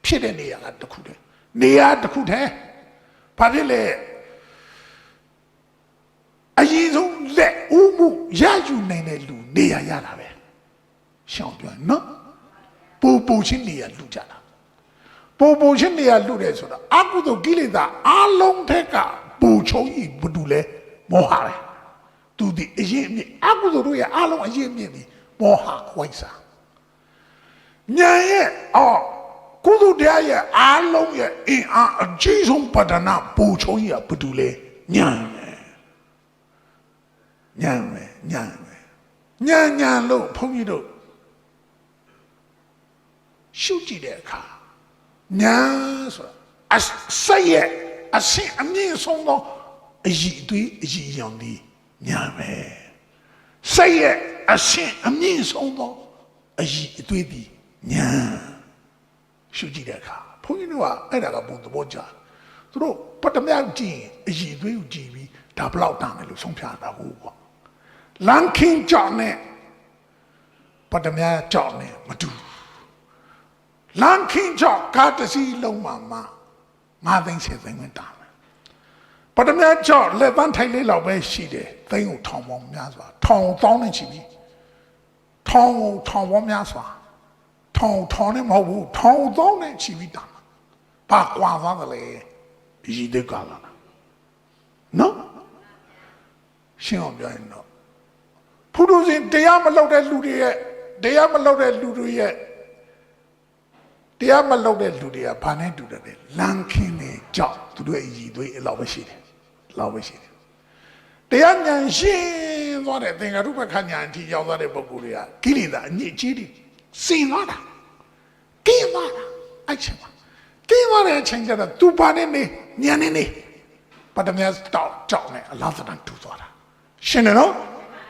ဖြစ်တဲ့နေရာကတစ်ခုတည်းနေရာတစ်ခုတည်းဘာဖြစ်လဲအရင်ဆုံးလက်ဦးမှုရယူနိုင်တဲ့လူနေရာရတာပဲရှောင်းပြောနော်ပူချင်းနေရာလူကြတာပူချင်းနေရာလူတယ်ဆိုတာအကုသိုလ်ကိလေသာအလုံးထက်ကပူချုံကြီးဘဒူလဲမောဟပဲသူဒီအရင်မြင့်အကုသိုလ်တို့ရဲ့အလုံးအရင်မြင့်ပြီးမောဟဝိဇ္ဇာညာရဲ့ကုသိုလ်တရားရဲ့အားလုံးရဲ့အင်အားအကြီးဆုံးပဒနာပူချုံကြီးကဘဒူလဲညာလို့ဘုန်းကြီးတို့ရှုကြည့်တဲ့အခါညာဆိုတာစိတ်ရဲ့အရှင်းအမြင့်ဆုံးသောအည်အသွေးအည်ရောင်ဒီညာပဲစိတ်ရဲ့အရှင်းအမြင့်ဆုံးသောအည်အသွေးဒီညာရှုကြည့်တဲ့အခါဘုန်းကြီးတို့ကအဲ့ဒါကဘုံသဘောကျသူတို့ပထမကြည့်ရင်အည်အသွေးကိုကြည့်ပြီးဒါဘလောက်တမ်းတယ်လို့ဆုံးဖြတ်တာဟုတ်ကွာ Lanking Johnny, but the man Johnny, Madu. Lanking Jock got to see low mamma. Nothing said they went down. But the man Jock let one take little way she did. They will Tom Wong Yazwa. Tom Don and Chibi. Tom Wong Yazwa. Tom him over. Tom Don and Chibi done. But one other lay. Is the gala. No? She don't know. Put us in Diamalo de Ludia. Diamalo de Ludia. Diamalo de Ludia. Pane to the Lanking job to do a ye do a love sheet. Love sheet. The onion she what a thing a Rubacanya and Tiawa de Boguria. Kilida, Nijidi. See what? Give what? I change. Give what I change at 2 panini, Nyanini. But the man's dog, Johnny, a lot than 2 water. Shinano,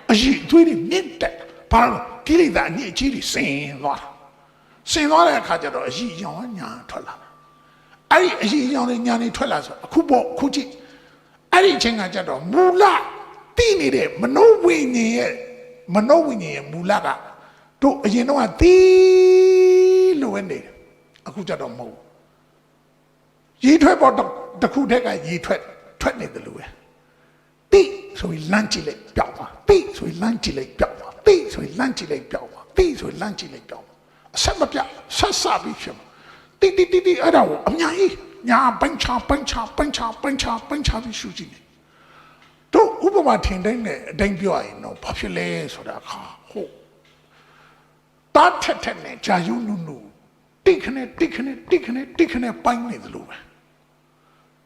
a she tweeted mint that. Paro, Kilida, Nijidi, saying what? Saying what I catch it, a she young yan tola. I see young Yanni Tolas, a Kubo, Kuchi. I change a jet of Mula, Tini, Manowini, Mulaga. To you know a tea Luende, a Kuja Mo. Ye trap about the Kudeka, ye trap, the Louis. Tea, so we lunchy lake Papa. Tea, so we lunchy lake Papa. Tea, so we lunchy lake Papa. Tea, so we lunchy lake Papa. Sabapia, Sasabi. Tea, I don't know. Ya bancha shuji. To Ubama Tindane, Dengua, no popular so that ho. That tetane, Jayunu, Dickene, bang me the loo.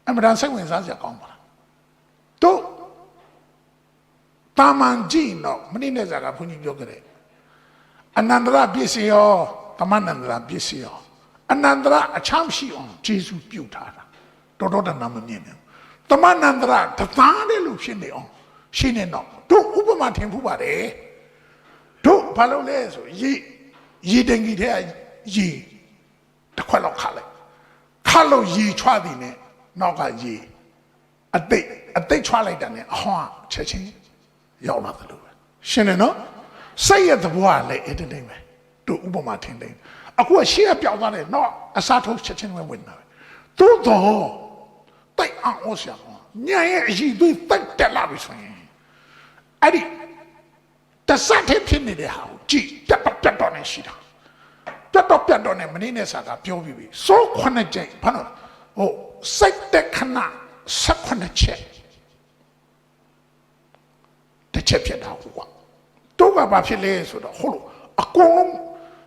I'm a saying with Zazia Comba. To Tamanjino, Maninazaga Puni Yogare. Anandra BCO, Tamanandra BCO. Anandra a chamshi on Jesus Butara. Dododa Namanino. The Manandra, the Tane Lucian on. She no. Do Ubamatin Pubare. Do Paloleso, ye dengi ye. The Qualo Kale. Kalo ye Twadine, Noga ye. A day twilight and a horn, checking. Yola the Lua. Shinano? Say at the war lay at the name. Do Ubamatin. A poor sheer Piavane, no, a Sato Chechen window. Do the whole. They are also. Nya, she do think that love is swinging. Eddie, the Sate pin in the house. Gee, that up that on a sheet. That up that on a Meninasaga, Piovi. So quantage, Pano. Oh, set the cana, suck on the check. The champion out. Toga Bafiles with a hollow. A column,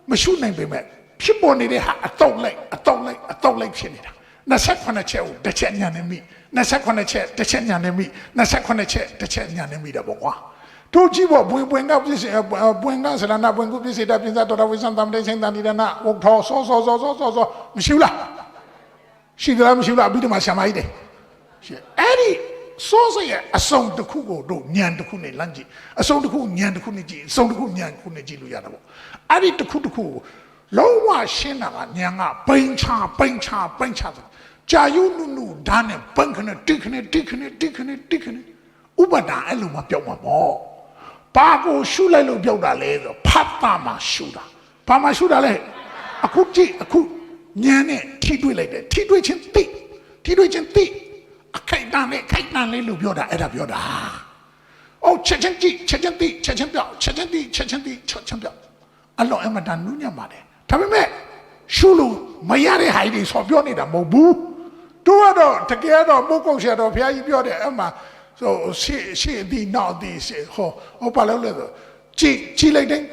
Monsieur name. People need a dog like Chinita. Nasak on a chair, the Chenyan and me. Nasak on a chair, the Chenyan and me. Nasak on a chair, the Chenyan and me. The Boa. Told you what, when up this, Buengas and I went to visit up in that or with some days and Danidana, walked horse, so, Mishula. She got Mishula, beat my Shamide. Eddie, so say a song to Kugo, do Nyan to Kune Lanji, a song to Ku Nyan to Kuniji, song to Kunyan Kuniji Luyano. Added to Kutuku. Lowa Shena, Nyanga, Bancha. Jayunu, Dane, Bunkana, Dickene. Ubada, Eluma Pioma more. Pago, Shulelo Bioda leather, Papa Shuda. Pama Shuda le. Akuti, Nyane, Tidwilade, Tidwichin tea. A kaitan, Lubioda, Edabioda. Oh, Chechanti. Allo Emadan Nunya Made. Tabime, Shulu, Mayari Heidi, Sobioni, the Mobu. Duado, together, Moko Shadow, Piabiode, Emma. So she be not this, Opalo, Chile Deng,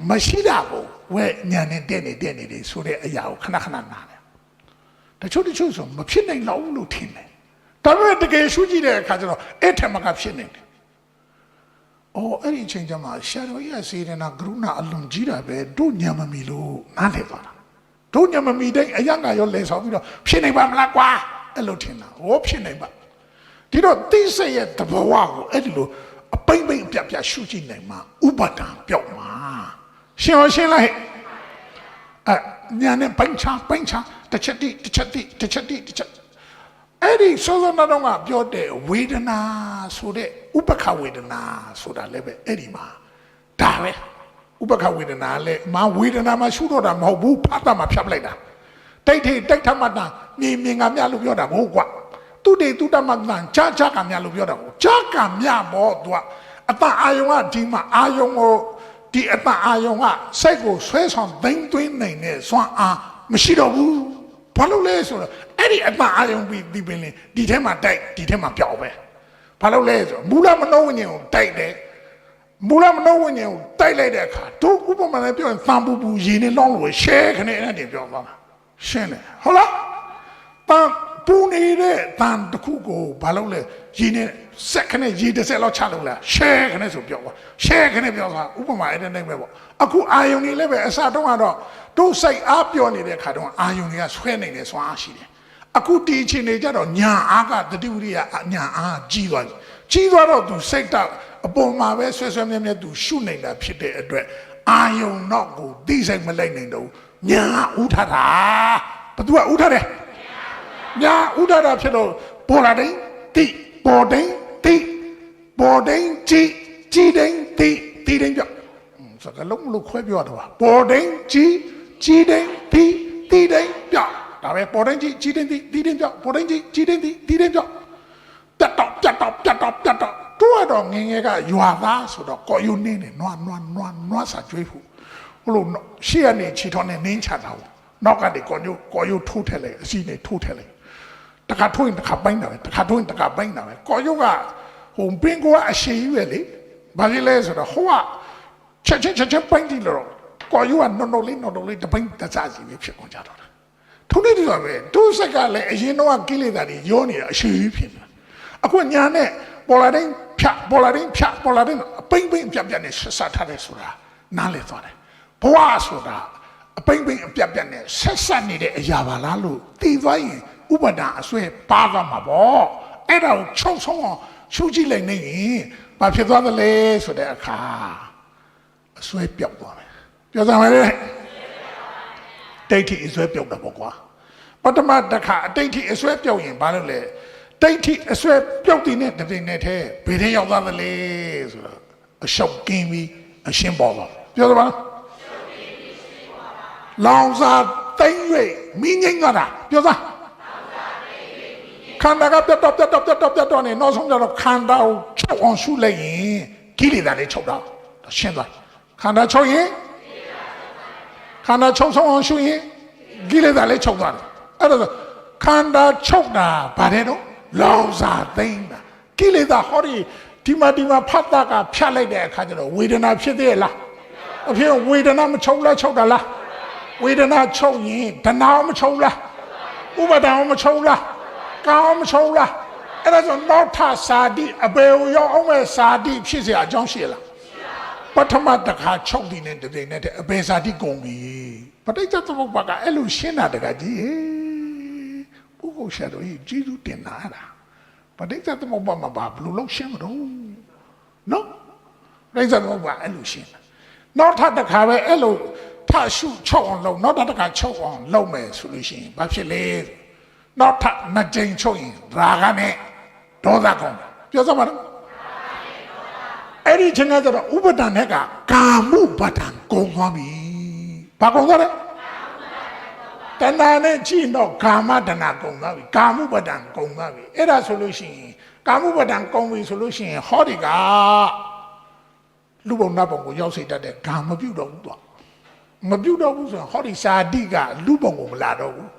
Mashida, where Nyan Denny, so they are Yao, Kanakana. The Chodi Chusum, Mapin, no lutin. Tabime, the gay Shuji, the Kajano, Etamaka. Oh, any change of my shadow, yes, in a gruna alunjira bed, don't yamamilo, Naleva. Don't yamami, a young guy, less of you, Shineba Laqua, a lutina, or Shineba. Did not they say at the Bawa, Edilo, a baby Pia shooting name, Ubata, Pioma. She was like Nyan Pancha, the chatty. အဲ့ဒီစောစောနောက်တော့ကပြောတဲ့ဝေဒနာဆိုတဲ့ဥပခဝေဒနာဆိုတာလည်းပဲအဲ့ဒီမှာဒါပဲဥပခဝေဒနာလည်းမဝေဒနာမှာရှုတော့တာမဟုတ်ဘူးဖတ်တာမှာဖြတ်ပလိုက်တာတိတ်ထိတိတ်ထမတာမြင်ကမြလို့ပြောတာမဟုတ်ကွာသူတေသူတမတန်ချာချာကမြလို့ပြောတာကိုချာကမြဘောသူကအတအာယုံကဒီမှာအာယုံကိုဒီအတအာယုံကစိတ်ကိုဆွဲဆောင်သိမ့်သွင်းနိုင်တဲ့စွမ်းအားမရှိတော့ဘူးဘာလို့လဲဆိုတော့အဲ့ဒီအတအာယုံပြီးဒီပင်ဒီထဲမှာတိုက်ဒီထဲမှာပျောက်ပဲဘာလို့လဲဆိုတော့မူလမနောဝိညာဉ်ကိုတိုက်တယ်မူလမနောဝိညာဉ်ကိုတိုက်လိုက်တဲ့အခါတို့ဥပမာနဲ့ပြောရင်သံပူပူရေနဲ့လောင်းလို့ရှဲခနဲ့အဲ့ဒါတင်ပြောသွားတာရှင်းတယ်ဟုတ်လားတန်ပူနေတဲ့တန်တစ်ခုကိုဘာလို့လဲရေနဲ့စက်ခနဲ့ရေတစ်စက်လောက်ချလို့လားရှဲခနဲ့ဆိုပြောသွားရှဲခနဲ့ပြောသွားဥပမာအဲ့ဒါနဲ့ပဲပေါ့အခုအာယုန်ကြီးလည်းပဲအစတုန်းကတော့တို့စိတ်အားပြောနေတဲ့အခါတုန်းကအာယုန်ကြီးကဆွဲနေတဲ့စွမ်းအားရှိတယ်အခုဒီအချိန်တွေကျတော့ညာအားကတတိဝရိယညာအားကြီးသွားပြီကြီးသွားတော့သူစိတ်ကအပေါ်မှာပဲဆွဲဆွဲမြဲမြဲသူရှုနေတာဖြစ်တဲ့အတွက်အာယုံတော့ကိုသိစိတ်မလိုက်နိုင်တော့ညာဥထတာဘသူကဥထတယ်ညာဥထတာဖြစ်တော့ပေါ်လာတိုင်းတိပေါ်တိုင်းတိပေါ်တိုင်းကြီးတိုင်းတိတိုင်းပြောစကားလုံးလို့ခွဲပြောတော့ပေါ်တိုင်းကြီးတိုင်းတိတိုင်းပြောဒါပဲပေါ်တိုင်းကြီးတိုင်းတိတိုင်းပြောပေါ်တိုင်းကြီးတိုင်းတိတိုင်းပြောပြတ်တော့တို့တော့ငငယ်ကရွာသားဆိုတော့ကော်ယူနေနွားစာကျွေးဖို့ဟိုလိုရှေ့ကနေခြေထောက်နဲ့နင်းချတာဟုတ်နောက်ကနေကော်ယူထိုးထက်လိုက်အစီနဲ့ထိုးထက်လိုက်တခါထိုးရင်တခါပိုင်းတာပဲတခါထိုးရင်တခါပိုင်းတာပဲကော်ယူကဟိုပင်ကိုကအရှိကြီးပဲလေဘာဖြစ်လဲဆိုတော့ဟိုကချက်ပိုင်းကြည့်လို့ကော်ယူကနော်လေးတပိုင်းတစားစီပဲဖြစ်ကုန်ကြတော့ထုံးနေတယ်ပဲသူ့စက်ကလည်းအရင်တော့ကိလေသာတွေရောနေတာအရှိကြီးဖြစ်နေတာအခုညာနဲ့ပေါ်လာတိုင်းဖြတ်ပေါ်လာတိုင်းအပိမ့်ပြတ်နဲ့ဆက်ဆက်ထားတယ်ဆိုတာနားလည်သွားတယ်ဘဝဆိုတာအပိမ့်အပြတ်နဲ့ဆက်ဆက်နေတဲ့အရာပါလားလို့သိသွားရင်ဥပဒါအစွဲပါသွားမှာပေါ့အဲ့ဒါကိုချုပ်ဆုံးအောင်ရှုကြည့်လိုက်နေရင်ဘာဖြစ်သွားသလဲဆိုတဲ့အခါအစွဲပြောက်သွားမယ်ပြောစမ်းမယ်လေဒိဋ္ဌိအစွဲပြောက်တာပေါ့ကွာပထမတစ်ခါအဋ္ဌိအစွဲပြောက်ရင်ဘာလို့လဲဒိဋ္ဌိအစွဲပြုတ်တည်တဲ့တည်နဲ့ထဲဘယ်ထဲရောက်သွားသလဲဆိုတော့အရှုပ်ကင်းပြီးအရှင်းပေါ်သွားပြောသလားလောင်စာတိမ့်၍မိငိမ့်သွားတာပြောသားခန္ဓာကပြတ်တော့နေနောက်ဆုံးကျတော့ခန္ဓာကိုချုပ်အောင်ရှုလိုက်ရင်ကိလေသာတွေချုပ်တော့ရှင်းသွားခန္ဓာချုပ်ရင်ခန္ဓာချုပ်ဆုံးအောင်ရှုရင်ကိလေသာတွေချုပ်သွားတယ်အဲ့ဒါခန္ဓာချုပ်တာဗါတဲ့တော့လောင်စာသိမ့်တာကိလေသာဟောဒီမှာဖတ်တာကဖြတ်လိုက်တဲ့အခါကျတော့ဝေဒနာဖြစ်သေးလားအဖြစ်ဝေဒနာမချုပ်လားချုပ်တာလားဝေဒနာချုပ်ရင်ဒနာမချုပ်လားဥပါဒံမချုပ်လားကာမချုပ်လားအဲ့ဒါဆိုနောက်ထစာတိအပေရောအောင်မဲ့စာတိဖြစ်เสียအကြောင်းရှိလားပထမတစ်ခါချုပ်တည်တဲ့တည်တဲ့အပေစာတိကုန်ပြီပဋိစ္စသမုပ္ပါကအဲ့လိုရှင်းတာတကကြီးပုဂ္ဂိုလ်ရှာတော့ကြီးစုတင်လာတာပဋိစ္စသမုပ္ပါမှာဘာဘလို့လုံးရှင်းမလို့နော်ပဋိစ္စသမုပ္ပါအဲ့လိုရှင်းနောက်ထပ်တစ်ခါပဲအဲ့လိုထရှုချုပ်အောင်လုပ်နောက်တစ်ခါချုပ်အောင်လုပ်မယ်ဆိုလို့ရှိရင်ဘာဖြစ်လဲနောက်ထပ်နှစ်ကြိမ်ချုပ်ရင်ရာဂနဲ့ဒေါသကုန်ပြောစမ်းပါတော့အဲ့ဒီချိန်ကတော့ဥပဒဏ်နဲ့ကကာမှုပဒံကုန်သွားပြီဘာကုန်သွားလဲတဏှာနဲ့ကြည့်တော့ကာမတဏှာကုန်သွားပြီကာမှုပဒံကုန်သွားပြီအဲ့ဒါဆိုလို့ရှိရင်ကာမှုပဒံကုန်ပြီဆိုလို့ရှိရင်ဟောဒီကလူဘုံနတ်ဘုံကိုရောက်စေတတ်တဲ့ဂါမပြုတ်တော့ဘူးတော့မပြုတ်တော့ဘူးဆိုရင်ဟောဒီစာတိကလူဘုံကိုမလာတော့ဘူး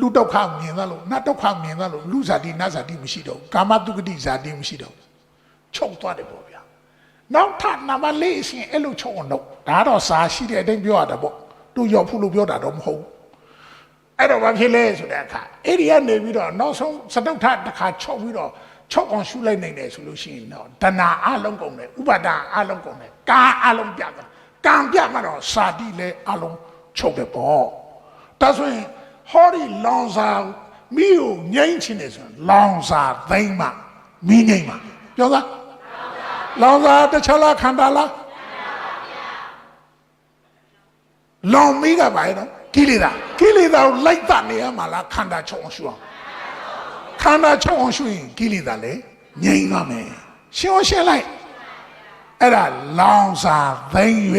လူဒုက္ခမြင်သလို့နတ်ဒုက္ခမြင်သလို့လူဇာတိနတ်ဇာတိမရှိတော့ဘူးကာမတုဂတိဇာတိမရှိတော့ဘူးချုပ်သွားတယ်ပေါ့ဗျာနောက်ထပ်နံပါတ်၄အရှင်အဲ့လိုချုပ်အောင်တော့ဒါတော့စာရှိတဲ့အတိုင်းပြောရတာပေါ့သူရောက်ဖို့လို့ပြောတာတော့မဟုတ်ဘူးအဲ့တော့ဘာဖြစ်လဲဆိုတဲ့အခါအဲ့ဒီကနေပြီးတော့နောက်ဆုံးစတုထတစ်ခါချုပ်ပြီးတော့ချုပ်အောင်ရှုလိုက်နိုင်တယ်ဆိုလို့ရှိရင်တော့တဏှာအလုံးကုန်တယ်ဥပါဒအလုံးကုန်တယ်ကာအလုံးပြတယ်ကံပြမှတော့စာတိလည်းအလုံးချုပ်တယ်ပေါ့ဒါဆိုရင်ဟောဒီလောင်စာမိကိုငြိမ့်ချင်တယ်ဆိုရင်လောင်စာသိမ့်မှမိငြိမ့်မှပြောသားလောင်စာတခြားလားခန္ဓာလားလောင်မိကပါရဲ့နော်ကိလေသာကိုလိုက်တတ်နေရမှာလားခန္ဓာချုပ်အောင်ရှုအောင် ခန္ဓာချုပ်အောင်ရှုရင်ကိလေသာလည်းငြိမ်းသွားမယ်ရှင်းအောင်ရှင်းလိုက်အဲ့ဒါလောင်စာသိမ့်၍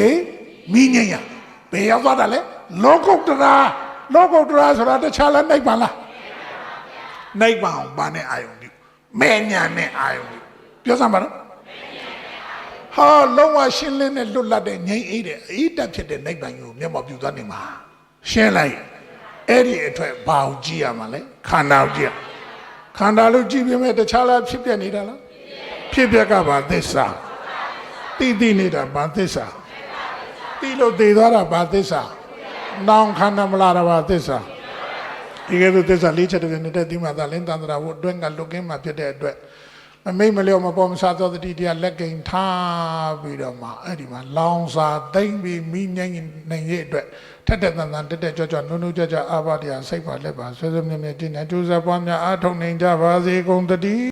မိငြိမ်းရဘယ်ရောက်သွားတာလဲလောကုတ္တရာဆိုတာတခြားလားနိဗ္ဗာန်လားနိဗ္ဗာန်ဘာနဲ့အာယုံပြုမဲ့ညာနဲ့အာယုံပြုပြောစမ်းပါတော့ဟာလုံးဝရှင်းလင်းတဲ့လွတ်လပ်တဲ့ငြိမ်းအေးတဲ့အေးတက်ဖြစ်တဲ့နိဗ္ဗာန်ကိုမျက်မှောက်ပြုသွားနေမှာရှင်းလိုက်အဲ့ဒီအထွတ်ဘာကိုကြည့်ရမှာလဲခန္ဓာကိုကြည့်ခန္ဓာလို့ကြည့်ပြမယ်တခြားလားဖြစ်ပြနေတာလားဖြစ်ပြကဘာသစ္စာတိနေတာဘာသစ္စာတိလို့သိသွားတာဘာသစ္စာနောင်ခန္ဓာမလာတာဘာသစ္စာဒီကဲသစ္စာ၄ချက်တည်းနဲ့ဒီမှာသာလင်းတန်တရာဘုအတွင်းကလွတ်ကင်းမှာဖြစ်တဲ့အတွက်မမိတ်မလျော့မပေါ်မစားသောတတိတရားလက်ကိန်ထားပြီးတော့မှအဲ့ဒီမှာလောင်စာသိမ့်ပြီးမိငိမ့်နိုင်ရဲ့အတွက်ထက်တဲ့တန်တန်တက်ကြွနုနုကြအာဘတရားစိတ်ပါလက်ပါဆွဲဆွဲမြဲမြဲကျင့်တဲ့ကျိုးစားပွားများအားထုတ်နိုင်ကြပါစေကုန်သတည်း